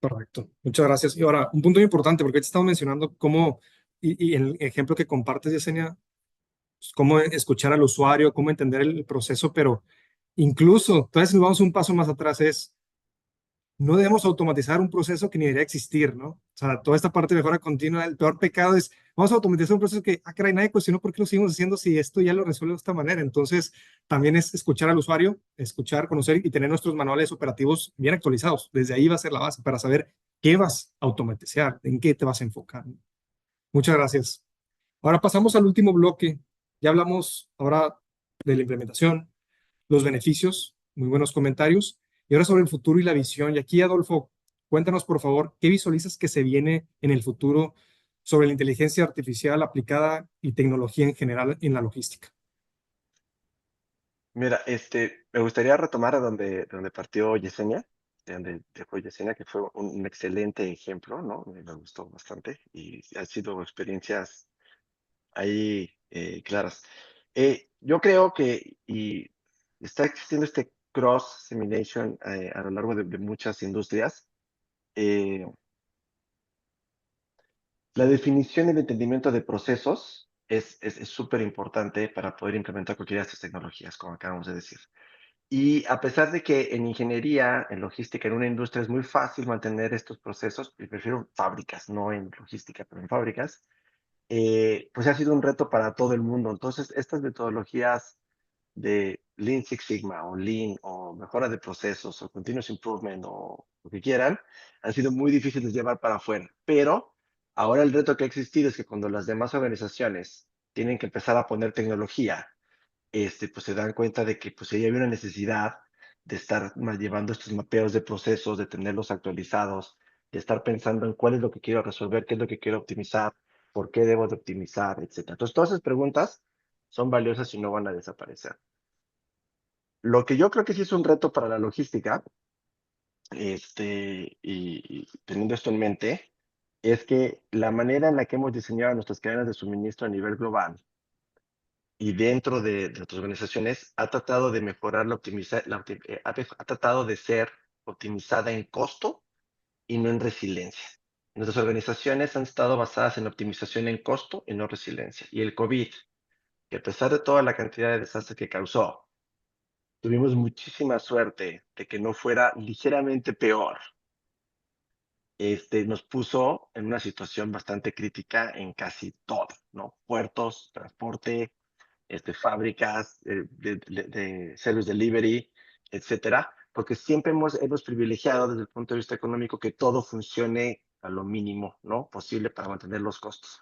Correcto. Muchas gracias. Y ahora, un punto muy importante, porque te estamos mencionando cómo, y el ejemplo que compartes, Yesenia, pues, cómo escuchar al usuario, cómo entender el proceso, pero incluso, entonces nos vamos un paso más atrás, es no debemos automatizar un proceso que ni debería existir, ¿no? O sea, toda esta parte de mejora continua, el peor pecado es, vamos a automatizar un proceso que, caray, nadie cuestionó por qué lo seguimos haciendo si esto ya lo resuelve de esta manera. Entonces, también es escuchar al usuario, escuchar, conocer y tener nuestros manuales operativos bien actualizados. Desde ahí va a ser la base para saber qué vas a automatizar, en qué te vas a enfocar, ¿no? Muchas gracias. Ahora pasamos al último bloque. Ya hablamos ahora de la implementación, los beneficios, muy buenos comentarios. Y ahora sobre el futuro y la visión. Y aquí, Adolfo, cuéntanos, por favor, ¿qué visualizas que se viene en el futuro sobre la inteligencia artificial aplicada y tecnología en general en la logística? Mira, me gustaría retomar a donde partió Yesenia, de donde dejó Yesenia, que fue un excelente ejemplo, ¿no? Me gustó bastante y han sido experiencias ahí claras. Yo creo que y está existiendo este cross-semination a lo largo de muchas industrias. Eh, la definición y el entendimiento de procesos es súper importante para poder implementar cualquiera de estas tecnologías, como acabamos de decir. Y a pesar de que en ingeniería, en logística, en una industria es muy fácil mantener estos procesos, y prefiero fábricas, no en logística, pero en fábricas, pues ha sido un reto para todo el mundo. Entonces, estas metodologías de Lean Six Sigma o Lean o mejora de procesos o Continuous Improvement o lo que quieran, han sido muy difíciles de llevar para afuera. Pero ahora el reto que ha existido es que cuando las demás organizaciones tienen que empezar a poner tecnología, pues se dan cuenta de que pues ahí había una necesidad de estar llevando estos mapeos de procesos, de tenerlos actualizados, de estar pensando en cuál es lo que quiero resolver, qué es lo que quiero optimizar, por qué debo de optimizar, etcétera. Entonces, todas esas preguntas son valiosas y no van a desaparecer. Lo que yo creo que sí es un reto para la logística, y teniendo esto en mente, es que la manera en la que hemos diseñado nuestras cadenas de suministro a nivel global y dentro de nuestras organizaciones ha tratado de mejorar ha tratado de ser optimizada en costo y no en resiliencia. Nuestras organizaciones han estado basadas en optimización en costo y no resiliencia. Y el COVID, que a pesar de toda la cantidad de desastres que causó, tuvimos muchísima suerte de que no fuera ligeramente peor. Nos puso en una situación bastante crítica en casi todo, ¿no? Puertos, transporte, fábricas de service delivery, etcétera, porque siempre hemos privilegiado desde el punto de vista económico que todo funcione a lo mínimo, ¿no? Posible para mantener los costos.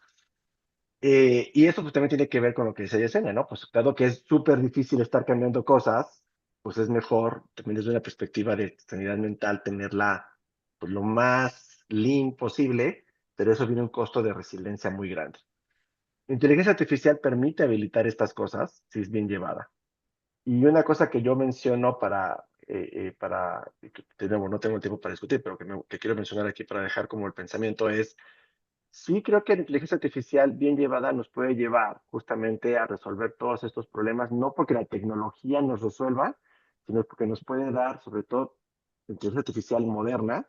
Y eso pues también tiene que ver con lo que dice Yesenia, ¿no? Pues dado que es súper difícil estar cambiando cosas, pues es mejor, también desde una perspectiva de sanidad mental, tenerla pues lo más lean posible, pero eso viene un costo de resiliencia muy grande. La inteligencia artificial permite habilitar estas cosas si es bien llevada. Y una cosa que yo menciono no tengo tiempo para discutir, pero que quiero mencionar aquí para dejar como el pensamiento es, sí creo que la inteligencia artificial bien llevada nos puede llevar justamente a resolver todos estos problemas, no porque la tecnología nos resuelva, sino porque nos puede dar, sobre todo, la inteligencia artificial moderna,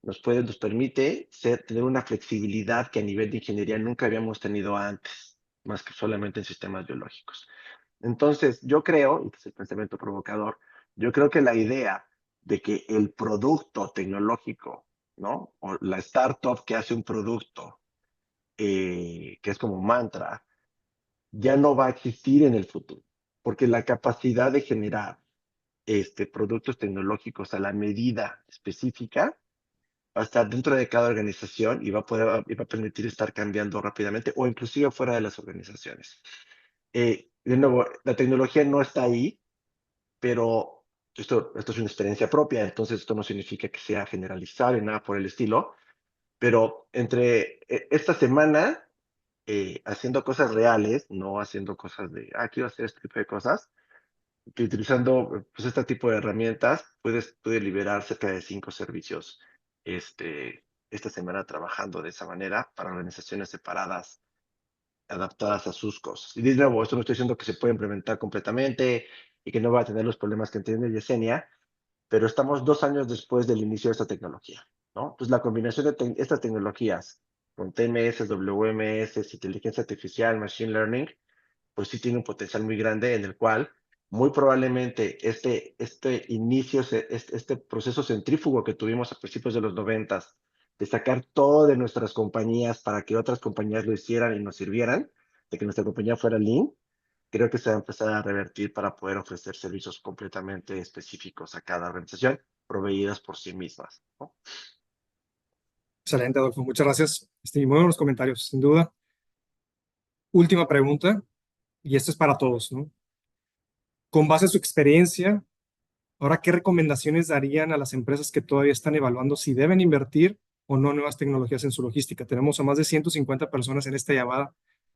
nos permite tener una flexibilidad que a nivel de ingeniería nunca habíamos tenido antes, más que solamente en sistemas biológicos. Entonces, yo creo, y este es el pensamiento provocador, yo creo que la idea de que el producto tecnológico, ¿no? O la startup que hace un producto, que es como un mantra, ya no va a existir en el futuro, porque la capacidad de generar productos tecnológicos a la medida específica va a estar dentro de cada organización y va a permitir estar cambiando rápidamente o inclusive fuera de las organizaciones. De nuevo, la tecnología no está ahí, pero esto es una experiencia propia, entonces esto no significa que sea generalizado y nada por el estilo, pero entre esta semana haciendo cosas reales, no haciendo cosas de, quiero hacer este tipo de cosas, que utilizando pues, este tipo de herramientas, puede liberar cerca de 5 servicios esta semana trabajando de esa manera para organizaciones separadas, adaptadas a sus cosas. Y de nuevo, esto no estoy diciendo que se puede implementar completamente y que no va a tener los problemas que entiende Yesenia, pero estamos 2 años después del inicio de esta tecnología, ¿no? Pues la combinación de estas tecnologías con TMS, WMS, inteligencia artificial, machine learning, pues sí tiene un potencial muy grande en el cual muy probablemente este inicio, este proceso centrífugo que tuvimos a principios de los 90 de sacar todo de nuestras compañías para que otras compañías lo hicieran y nos sirvieran, de que nuestra compañía fuera lean, creo que se va a empezar a revertir para poder ofrecer servicios completamente específicos a cada organización, proveídas por sí mismas, ¿no? Excelente, Adolfo. Muchas gracias. Muy buenos comentarios, sin duda. Última pregunta, y esto es para todos, ¿no? Con base en su experiencia, ahora, ¿qué recomendaciones darían a las empresas que todavía están evaluando si deben invertir o no nuevas tecnologías en su logística? Tenemos a más de 150 personas en esta llamada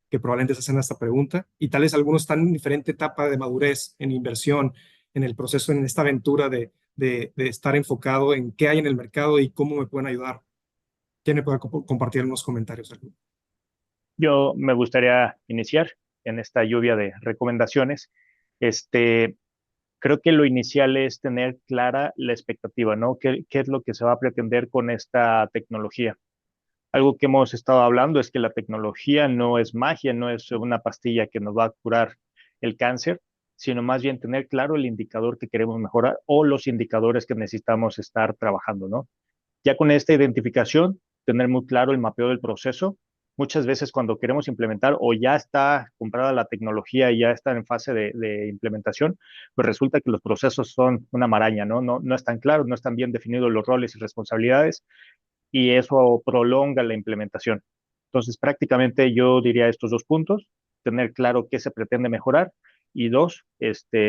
que probablemente se hacen esta pregunta y tal vez algunos están en diferente etapa de madurez, en inversión, en el proceso, en esta aventura de estar enfocado en qué hay en el mercado y cómo me pueden ayudar. ¿Quién me puede compartir unos comentarios? Yo me gustaría iniciar en esta lluvia de recomendaciones. Creo que lo inicial es tener clara la expectativa, ¿no? ¿Qué es lo que se va a pretender con esta tecnología? Algo que hemos estado hablando es que la tecnología no es magia, no es una pastilla que nos va a curar el cáncer, sino más bien tener claro el indicador que queremos mejorar o los indicadores que necesitamos estar trabajando, ¿no? Ya con esta identificación, tener muy claro el mapeo del proceso. Muchas veces cuando queremos implementar o ya está comprada la tecnología y ya está en fase de implementación, pues resulta que los procesos son una maraña, ¿no? No están claros, no están bien definidos los roles y responsabilidades y eso prolonga la implementación. Entonces, prácticamente yo diría estos 2 puntos: tener claro qué se pretende mejorar y 2,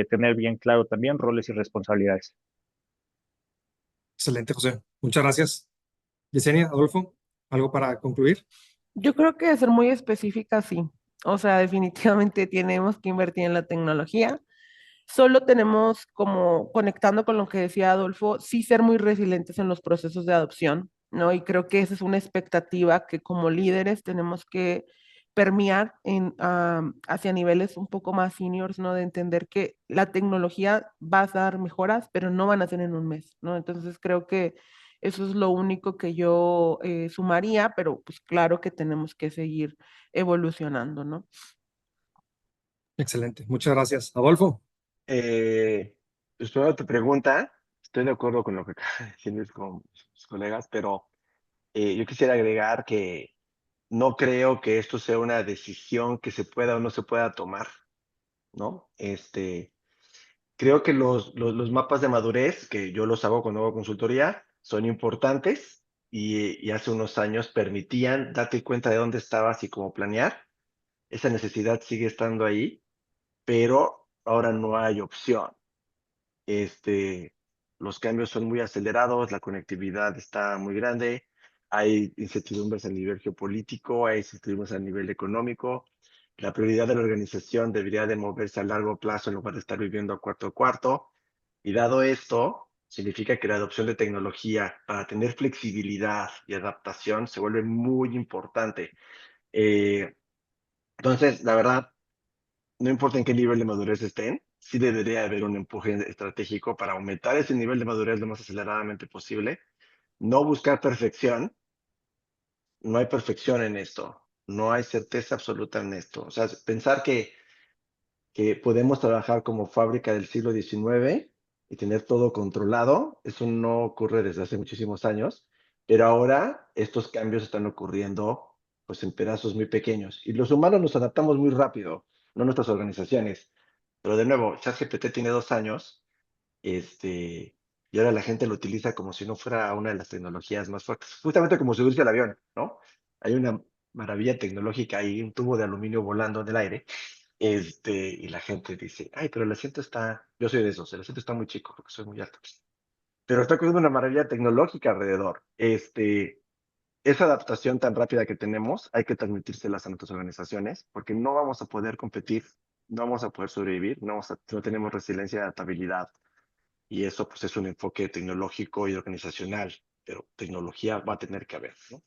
tener bien claro también roles y responsabilidades. Excelente, José. Muchas gracias. Yesenia, Adolfo, ¿algo para concluir? Yo creo que ser muy específica, sí. O sea, definitivamente tenemos que invertir en la tecnología. Solo tenemos, como conectando con lo que decía Adolfo, sí ser muy resilientes en los procesos de adopción, ¿no? Y creo que esa es una expectativa que como líderes tenemos que permear hacia niveles un poco más seniors, ¿no? De entender que la tecnología va a dar mejoras, pero no van a ser en un mes, ¿no? Entonces creo que eso es lo único que yo sumaría, pero pues claro que tenemos que seguir evolucionando, ¿no? Excelente, muchas gracias. Adolfo. Respecto a tu pregunta, estoy de acuerdo con lo que acaba de decir con sus colegas, pero yo quisiera agregar que no creo que esto sea una decisión que se pueda o no se pueda tomar, ¿no? Creo que los mapas de madurez, que yo los hago cuando hago consultoría, son importantes y hace unos años permitían darte cuenta de dónde estabas y cómo planear. Esa necesidad sigue estando ahí, pero ahora no hay opción. Los cambios son muy acelerados, la conectividad está muy grande, hay incertidumbres a nivel geopolítico, hay incertidumbres a nivel económico. La prioridad de la organización debería de moverse a largo plazo en lugar de estar viviendo a cuarto a cuarto. Y dado esto, significa que la adopción de tecnología para tener flexibilidad y adaptación se vuelve muy importante. Entonces, la verdad, no importa en qué nivel de madurez estén, sí debería haber un empuje estratégico para aumentar ese nivel de madurez lo más aceleradamente posible. No buscar perfección, no hay perfección en esto, no hay certeza absoluta en esto. O sea, pensar que podemos trabajar como fábrica del siglo XIX y tener todo controlado, eso no ocurre desde hace muchísimos años, pero ahora estos cambios están ocurriendo pues en pedazos muy pequeños y los humanos nos adaptamos muy rápido, no nuestras organizaciones. Pero de nuevo, ChatGPT tiene 2 años, y ahora la gente lo utiliza como si no fuera una de las tecnologías más fuertes, justamente como subirse al avión, ¿no? Hay una maravilla tecnológica ahí, un tubo de aluminio volando en el aire, y la gente dice, ay, pero el asiento está, yo soy de esos, el asiento está muy chico porque soy muy alto, pero está ocurriendo una maravilla tecnológica alrededor, esa adaptación tan rápida que tenemos hay que transmitírselas a nuestras organizaciones porque no vamos a poder competir, no vamos a poder sobrevivir, no tenemos resiliencia y adaptabilidad. Y eso pues es un enfoque tecnológico y organizacional, pero tecnología va a tener que haber, ¿no?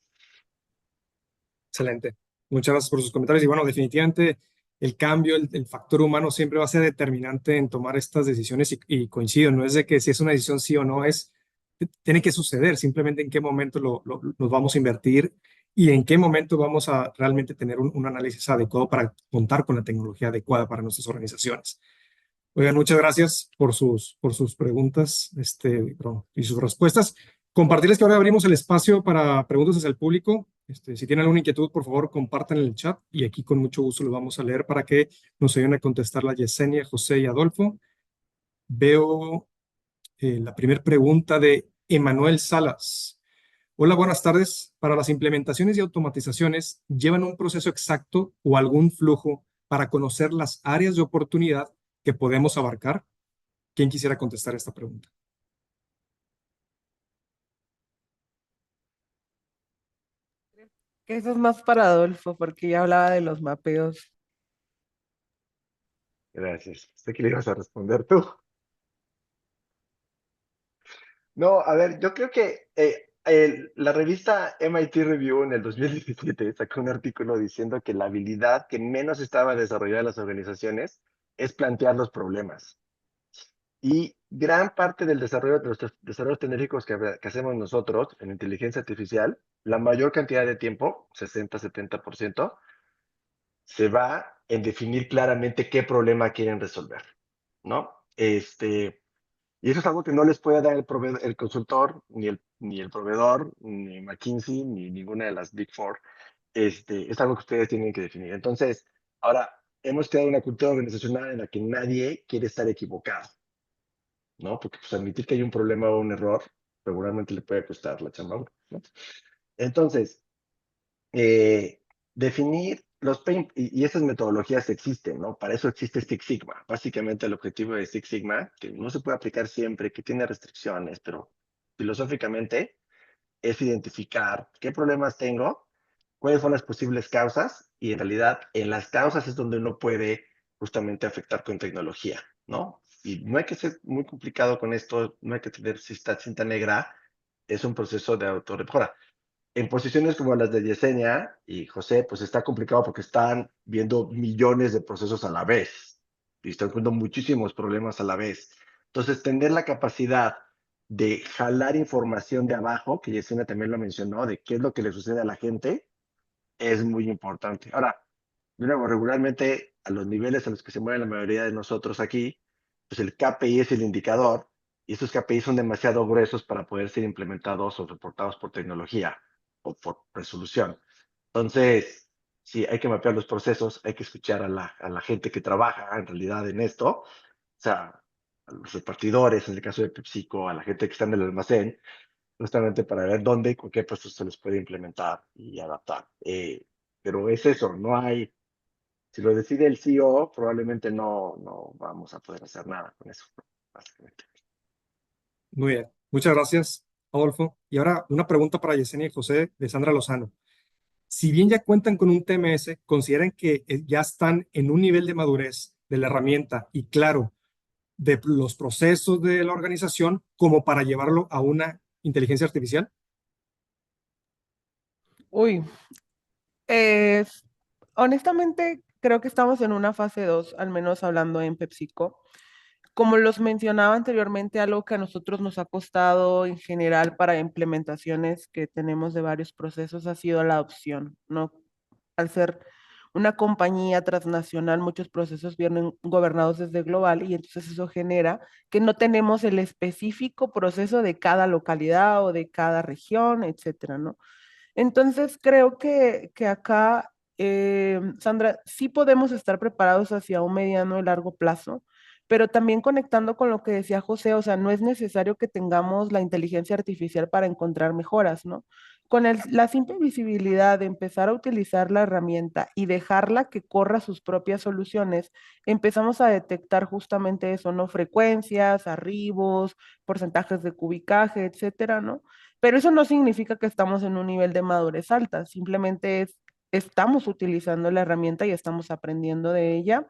Excelente. Muchas gracias por sus comentarios. Y bueno, definitivamente el cambio, el factor humano siempre va a ser determinante en tomar estas decisiones y coincido, no es de que si es una decisión sí o no, tiene que suceder, simplemente en qué momento nos vamos a invertir y en qué momento vamos a realmente tener un análisis adecuado para contar con la tecnología adecuada para nuestras organizaciones. Oigan, muchas gracias por sus preguntas y sus respuestas. Compartirles que ahora abrimos el espacio para preguntas hacia el público. Si tienen alguna inquietud, por favor, compartan en el chat y aquí con mucho gusto los vamos a leer para que nos ayuden a contestar la Yesenia, José y Adolfo. Veo la primera pregunta de Emanuel Salas. Hola, buenas tardes. Para las implementaciones y automatizaciones, ¿llevan un proceso exacto o algún flujo para conocer las áreas de oportunidad que podemos abarcar? ¿Quién quisiera contestar esta pregunta? Que eso es más para Adolfo, porque ya hablaba de los mapeos. Gracias. Sé que le ibas a responder tú. No, a ver, yo creo que la revista MIT Review en el 2017 sacó un artículo diciendo que la habilidad que menos estaba desarrollada en las organizaciones es plantear los problemas. Y gran parte del desarrollo de los desarrollos tecnológicos que hacemos nosotros en inteligencia artificial, la mayor cantidad de tiempo, 60-70%, se va en definir claramente qué problema quieren resolver, ¿no? Y eso es algo que no les puede dar el consultor, ni el proveedor, ni McKinsey, ni ninguna de las Big Four. Es algo que ustedes tienen que definir. Entonces, ahora, hemos creado una cultura organizacional en la que nadie quiere estar equivocado, ¿no? Porque pues, admitir que hay un problema o un error regularmente le puede costar la chamba, ¿no? Entonces, definir los pain, y esas metodologías existen, ¿no? Para eso existe Six Sigma. Básicamente el objetivo de Six Sigma, que no se puede aplicar siempre, que tiene restricciones, pero filosóficamente es identificar qué problemas tengo, cuáles son las posibles causas, y en realidad en las causas es donde uno puede justamente afectar con tecnología, ¿no? Y no hay que ser muy complicado con esto, no hay que tener cinta negra, es un proceso de autorrefora. En posiciones como las de Yesenia y José, pues está complicado porque están viendo millones de procesos a la vez y están viendo muchísimos problemas a la vez. Entonces, tener la capacidad de jalar información de abajo, que Yesenia también lo mencionó, de qué es lo que le sucede a la gente, es muy importante. Ahora, de nuevo, regularmente a los niveles a los que se mueven la mayoría de nosotros aquí, pues el KPI es el indicador y estos KPI son demasiado gruesos para poder ser implementados o reportados por tecnología o por resolución. Entonces, sí, hay que mapear los procesos, hay que escuchar a la gente que trabaja en realidad en esto, o sea, a los repartidores, en el caso de PepsiCo, a la gente que está en el almacén, justamente para ver dónde y con qué procesos se les puede implementar y adaptar. Pero es eso, no hay, si lo decide el CEO, probablemente no vamos a poder hacer nada con eso, básicamente. Muy bien. Muchas gracias, Adolfo. Y ahora una pregunta para Yesenia y José de Sandra Lozano. Si bien ya cuentan con un TMS, ¿consideran que ya están en un nivel de madurez de la herramienta y claro, de los procesos de la organización como para llevarlo a una inteligencia artificial? Uy, honestamente creo que estamos en una fase 2, al menos hablando en PepsiCo. Como los mencionaba anteriormente, algo que a nosotros nos ha costado en general para implementaciones que tenemos de varios procesos ha sido la adopción, ¿no? Al ser una compañía transnacional, muchos procesos vienen gobernados desde global y entonces eso genera que no tenemos el específico proceso de cada localidad o de cada región, etcétera, ¿no? Entonces creo que acá, Sandra, sí podemos estar preparados hacia un mediano y largo plazo, pero también conectando con lo que decía José, o sea, no es necesario que tengamos la inteligencia artificial para encontrar mejoras, ¿no? Con la simple visibilidad de empezar a utilizar la herramienta y dejarla que corra sus propias soluciones, empezamos a detectar justamente eso, ¿no? Frecuencias, arribos, porcentajes de cubicaje, etcétera, ¿no? Pero eso no significa que estamos en un nivel de madurez alta, simplemente estamos utilizando la herramienta y estamos aprendiendo de ella.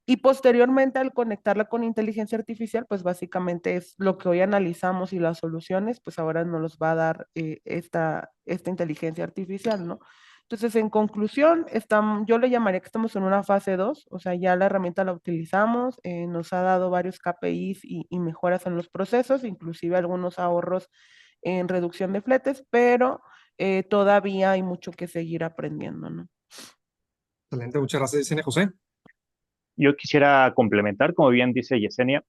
Y posteriormente, al conectarla con inteligencia artificial, pues básicamente es lo que hoy analizamos y las soluciones, pues ahora nos los va a dar esta inteligencia artificial, ¿no? Entonces, en conclusión, yo le llamaría que estamos en una fase 2, o sea, ya la herramienta la utilizamos, nos ha dado varios KPIs y mejoras en los procesos, inclusive algunos ahorros en reducción de fletes, pero todavía hay mucho que seguir aprendiendo, ¿no? Excelente, muchas gracias, Yesenia. José. Yo quisiera complementar, como bien dice Yesenia,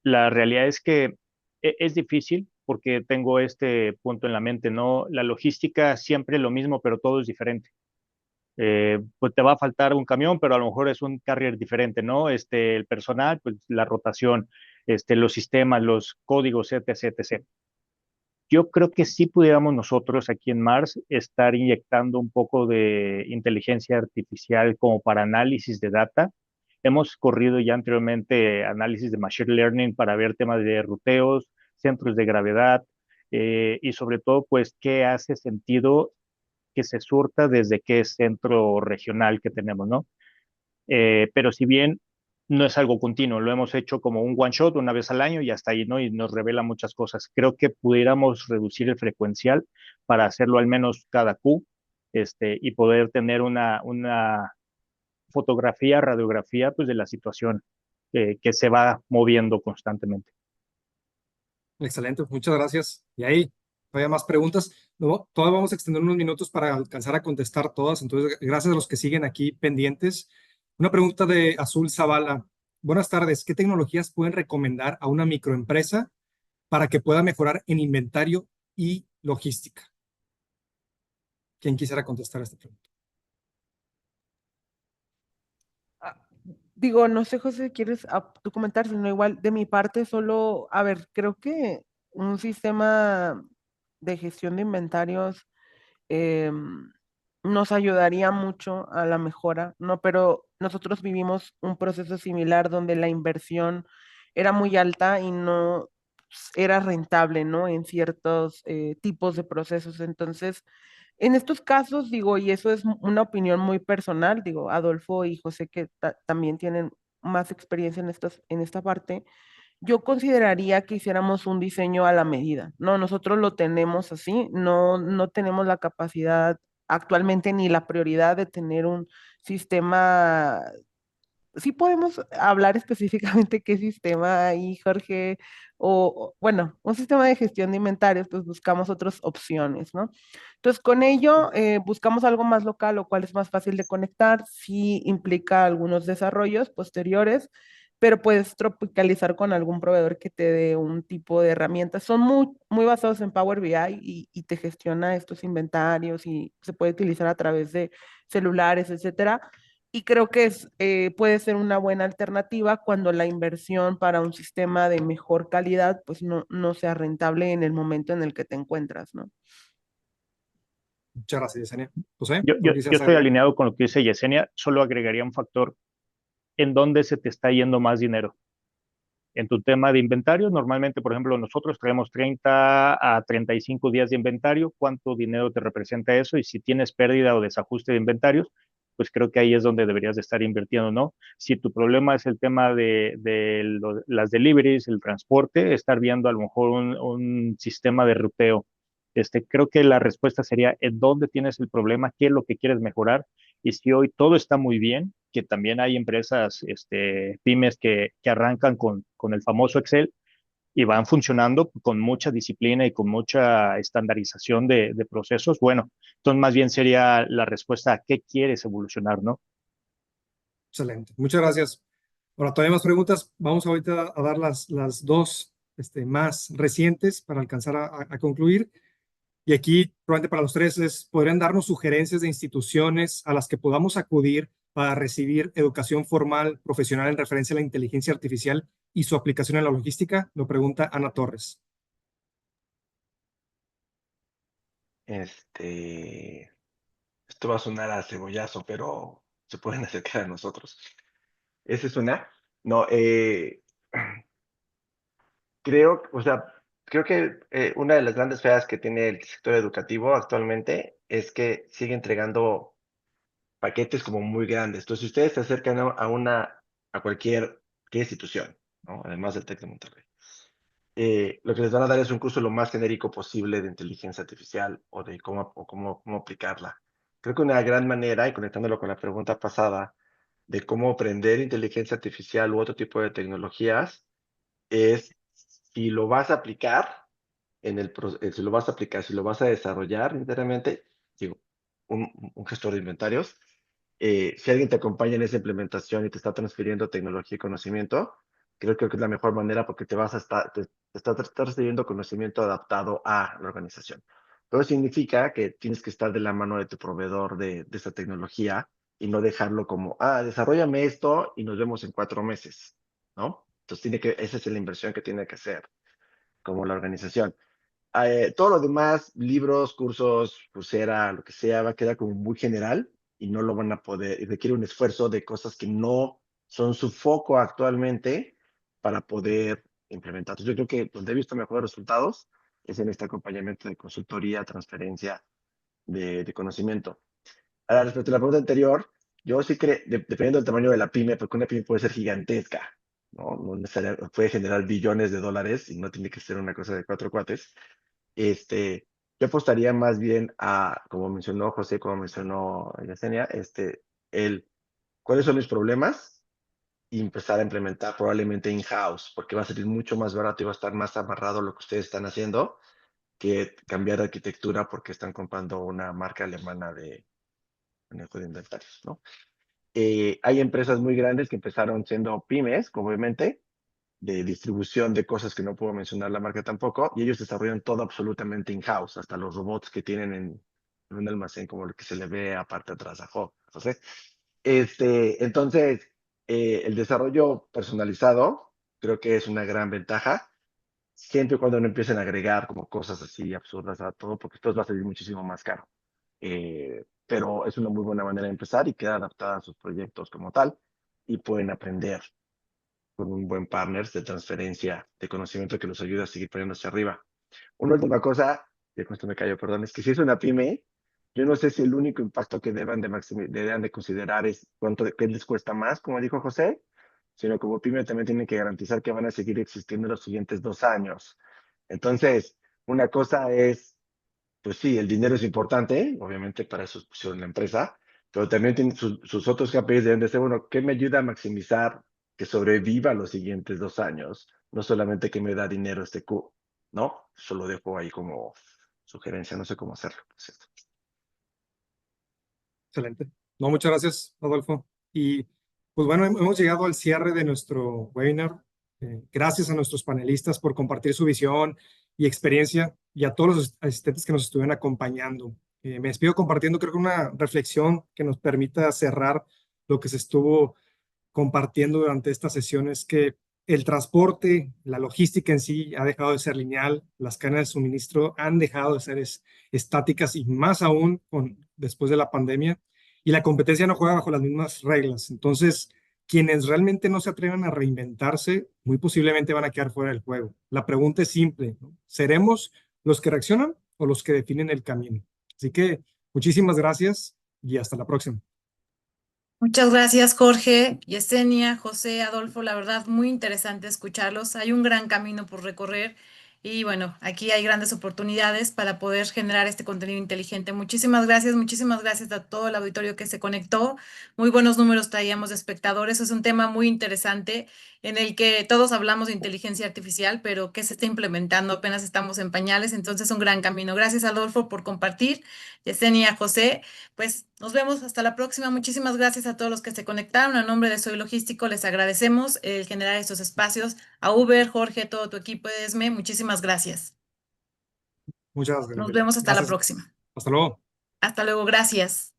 la realidad es que es difícil porque tengo este punto en la mente, ¿no? La logística siempre es lo mismo, pero todo es diferente. Pues te va a faltar un camión, pero a lo mejor es un carrier diferente, ¿no? El personal, pues la rotación, los sistemas, los códigos, etc., etc. Yo creo que sí pudiéramos nosotros aquí en Mars estar inyectando un poco de inteligencia artificial como para análisis de data. Hemos corrido ya anteriormente análisis de machine learning para ver temas de ruteos, centros de gravedad y sobre todo, pues, qué hace sentido que se surta desde qué centro regional que tenemos, ¿no? Pero si bien no es algo continuo, lo hemos hecho como un one shot una vez al año y hasta ahí, ¿no? Y nos revela muchas cosas. Creo que pudiéramos reducir el frecuencial para hacerlo al menos cada Q, y poder tener una fotografía, radiografía, pues de la situación que se va moviendo constantemente. Excelente, muchas gracias. Y ahí, todavía más preguntas. No, todavía vamos a extender unos minutos para alcanzar a contestar todas. Entonces, gracias a los que siguen aquí pendientes. Una pregunta de Azul Zavala. Buenas tardes. ¿Qué tecnologías pueden recomendar a una microempresa para que pueda mejorar en inventario y logística? ¿Quién quisiera contestar a esta pregunta? Digo, no sé, José, ¿quieres tú comentar? Sino igual, de mi parte, solo, a ver, creo que un sistema de gestión de inventarios nos ayudaría mucho a la mejora, ¿no? Pero nosotros vivimos un proceso similar donde la inversión era muy alta y no era rentable, ¿no? En ciertos tipos de procesos. Entonces, en estos casos, digo, y eso es una opinión muy personal, digo, Adolfo y José que también tienen más experiencia en esta parte, yo consideraría que hiciéramos un diseño a la medida, ¿no? Nosotros lo tenemos así, no tenemos la capacidad actualmente ni la prioridad de tener un sistema. Sí podemos hablar específicamente qué sistema hay, Jorge, bueno, un sistema de gestión de inventarios, pues buscamos otras opciones, ¿no? Entonces, con ello buscamos algo más local, lo cual es más fácil de conectar, sí implica algunos desarrollos posteriores, pero puedes tropicalizar con algún proveedor que te dé un tipo de herramientas. Son muy basados en Power BI y te gestiona estos inventarios y se puede utilizar a través de celulares, etcétera. Y creo que puede ser una buena alternativa cuando la inversión para un sistema de mejor calidad pues no sea rentable en el momento en el que te encuentras, ¿no? Muchas gracias, Yesenia. José, Yo, ¿tú yo, yo quisieras estoy agregar? alineado con lo que dice Yesenia, solo agregaría un factor en dónde se te está yendo más dinero. En tu tema de inventario, normalmente, por ejemplo, nosotros traemos 30 a 35 días de inventario. ¿Cuánto dinero te representa eso? Y si tienes pérdida o desajuste de inventarios, pues creo que ahí es donde deberías de estar invirtiendo, ¿no? Si tu problema es el tema de las deliveries, el transporte, estar viendo a lo mejor un sistema de ruteo. Creo que la respuesta sería en dónde tienes el problema, qué es lo que quieres mejorar. Y si hoy todo está muy bien, que también hay empresas, pymes que arrancan con el famoso Excel y van funcionando con mucha disciplina y con mucha estandarización de procesos. Bueno, entonces más bien sería la respuesta a qué quieres evolucionar, ¿no? Excelente, muchas gracias. Ahora, todavía más preguntas. Vamos ahorita a dar las dos más recientes para alcanzar a concluir. Y aquí, probablemente para los tres, podrían darnos sugerencias de instituciones a las que podamos acudir para recibir educación formal profesional en referencia a la inteligencia artificial y su aplicación en la logística. Lo pregunta Ana Torres. Esto va a sonar a cebollazo, pero se pueden acercar a nosotros. Esa es una. No, creo, o sea, creo que una de las grandes feas que tiene el sector educativo actualmente es que sigue entregando paquetes como muy grandes. Entonces, si ustedes se acercan a cualquier institución, ¿no? Además del TEC de Monterrey, lo que les van a dar es un curso lo más genérico posible de inteligencia artificial o de cómo aplicarla. Creo que una gran manera, y conectándolo con la pregunta pasada, de cómo aprender inteligencia artificial u otro tipo de tecnologías, es si lo vas a aplicar si lo vas a aplicar, si lo vas a desarrollar internamente, digo, un gestor de inventarios, si alguien te acompaña en esa implementación y te está transfiriendo tecnología y conocimiento, creo que es la mejor manera porque te está transfiriendo conocimiento adaptado a la organización. Todo significa que tienes que estar de la mano de tu proveedor de esa tecnología y no dejarlo como, desarrollame esto y nos vemos en 4 meses, ¿no? Entonces, esa es la inversión que tiene que hacer como la organización. Todo lo demás, libros, cursos, pulsera, lo que sea, va a quedar como muy general y no lo van a poder, y requiere un esfuerzo de cosas que no son su foco actualmente para poder implementar. Entonces, yo creo que donde he visto mejores resultados es en este acompañamiento de consultoría, transferencia de conocimiento. Ahora, respecto a la pregunta anterior, yo sí creo, dependiendo del tamaño de la pyme, porque una pyme puede ser gigantesca, ¿no? No necesariamente puede generar billones de dólares y no tiene que ser una cosa de 4 cuates. Yo apostaría más bien como mencionó José, como mencionó Yesenia, cuáles son mis problemas y empezar a implementar probablemente in-house, porque va a salir mucho más barato y va a estar más amarrado a lo que ustedes están haciendo que cambiar de arquitectura porque están comprando una marca alemana de manejo de inventarios, ¿no? Hay empresas muy grandes que empezaron siendo pymes, obviamente, de distribución de cosas que no puedo mencionar la marca tampoco, y ellos desarrollan todo absolutamente in-house, hasta los robots que tienen en un almacén como el que se le ve aparte atrás a José. Entonces, el desarrollo personalizado creo que es una gran ventaja, siempre y cuando no empiecen a agregar como cosas así absurdas a todo, porque esto va a salir muchísimo más caro. Pero es una muy buena manera de empezar y queda adaptada a sus proyectos como tal, y pueden aprender con un buen partner de transferencia de conocimiento que los ayude a seguir poniéndose arriba. Una última cosa, y con esto me callo, perdón, es que si es una pyme, yo no sé si el único impacto que deban de considerar es qué les cuesta más, como dijo José, sino como pyme también tienen que garantizar que van a seguir existiendo los siguientes 2 años. Entonces, una cosa es, pues sí, el dinero es importante, obviamente para eso pusieron la empresa, pero también tiene sus otros KPIs deben de ser, bueno, ¿qué me ayuda a maximizar que sobreviva los siguientes 2 años? No solamente que me da dinero este Q, ¿no? Eso lo dejo ahí como sugerencia, no sé cómo hacerlo. Excelente. No, muchas gracias, Adolfo. Y pues bueno, hemos llegado al cierre de nuestro webinar. Gracias a nuestros panelistas por compartir su visión y experiencia y a todos los asistentes que nos estuvieron acompañando. Me despido compartiendo, creo que una reflexión que nos permita cerrar lo que se estuvo compartiendo durante esta sesión es que el transporte, la logística en sí ha dejado de ser lineal, las cadenas de suministro han dejado de ser estáticas y más aún después de la pandemia, y la competencia no juega bajo las mismas reglas. Entonces, quienes realmente no se atrevan a reinventarse, muy posiblemente van a quedar fuera del juego. La pregunta es simple, ¿no? ¿Seremos los que reaccionan o los que definen el camino? Así que muchísimas gracias y hasta la próxima. Muchas gracias, Jorge, Yesenia, José, Adolfo. La verdad, muy interesante escucharlos. Hay un gran camino por recorrer y bueno, aquí hay grandes oportunidades para poder generar este contenido inteligente. Muchísimas gracias a todo el auditorio que se conectó. Muy buenos números traíamos de espectadores. Es un tema muy interesante en el que todos hablamos de inteligencia artificial, pero que se está implementando, apenas estamos en pañales, entonces un gran camino. Gracias, Adolfo, por compartir. Yesenia, José. Pues nos vemos hasta la próxima. Muchísimas gracias a todos los que se conectaron. A nombre de Soy Logístico, les agradecemos el generar estos espacios. A Uber, Jorge, todo tu equipo de ESME, muchísimas gracias. Muchas Nos vemos hasta la gracias. próxima. Hasta luego. Hasta luego, gracias.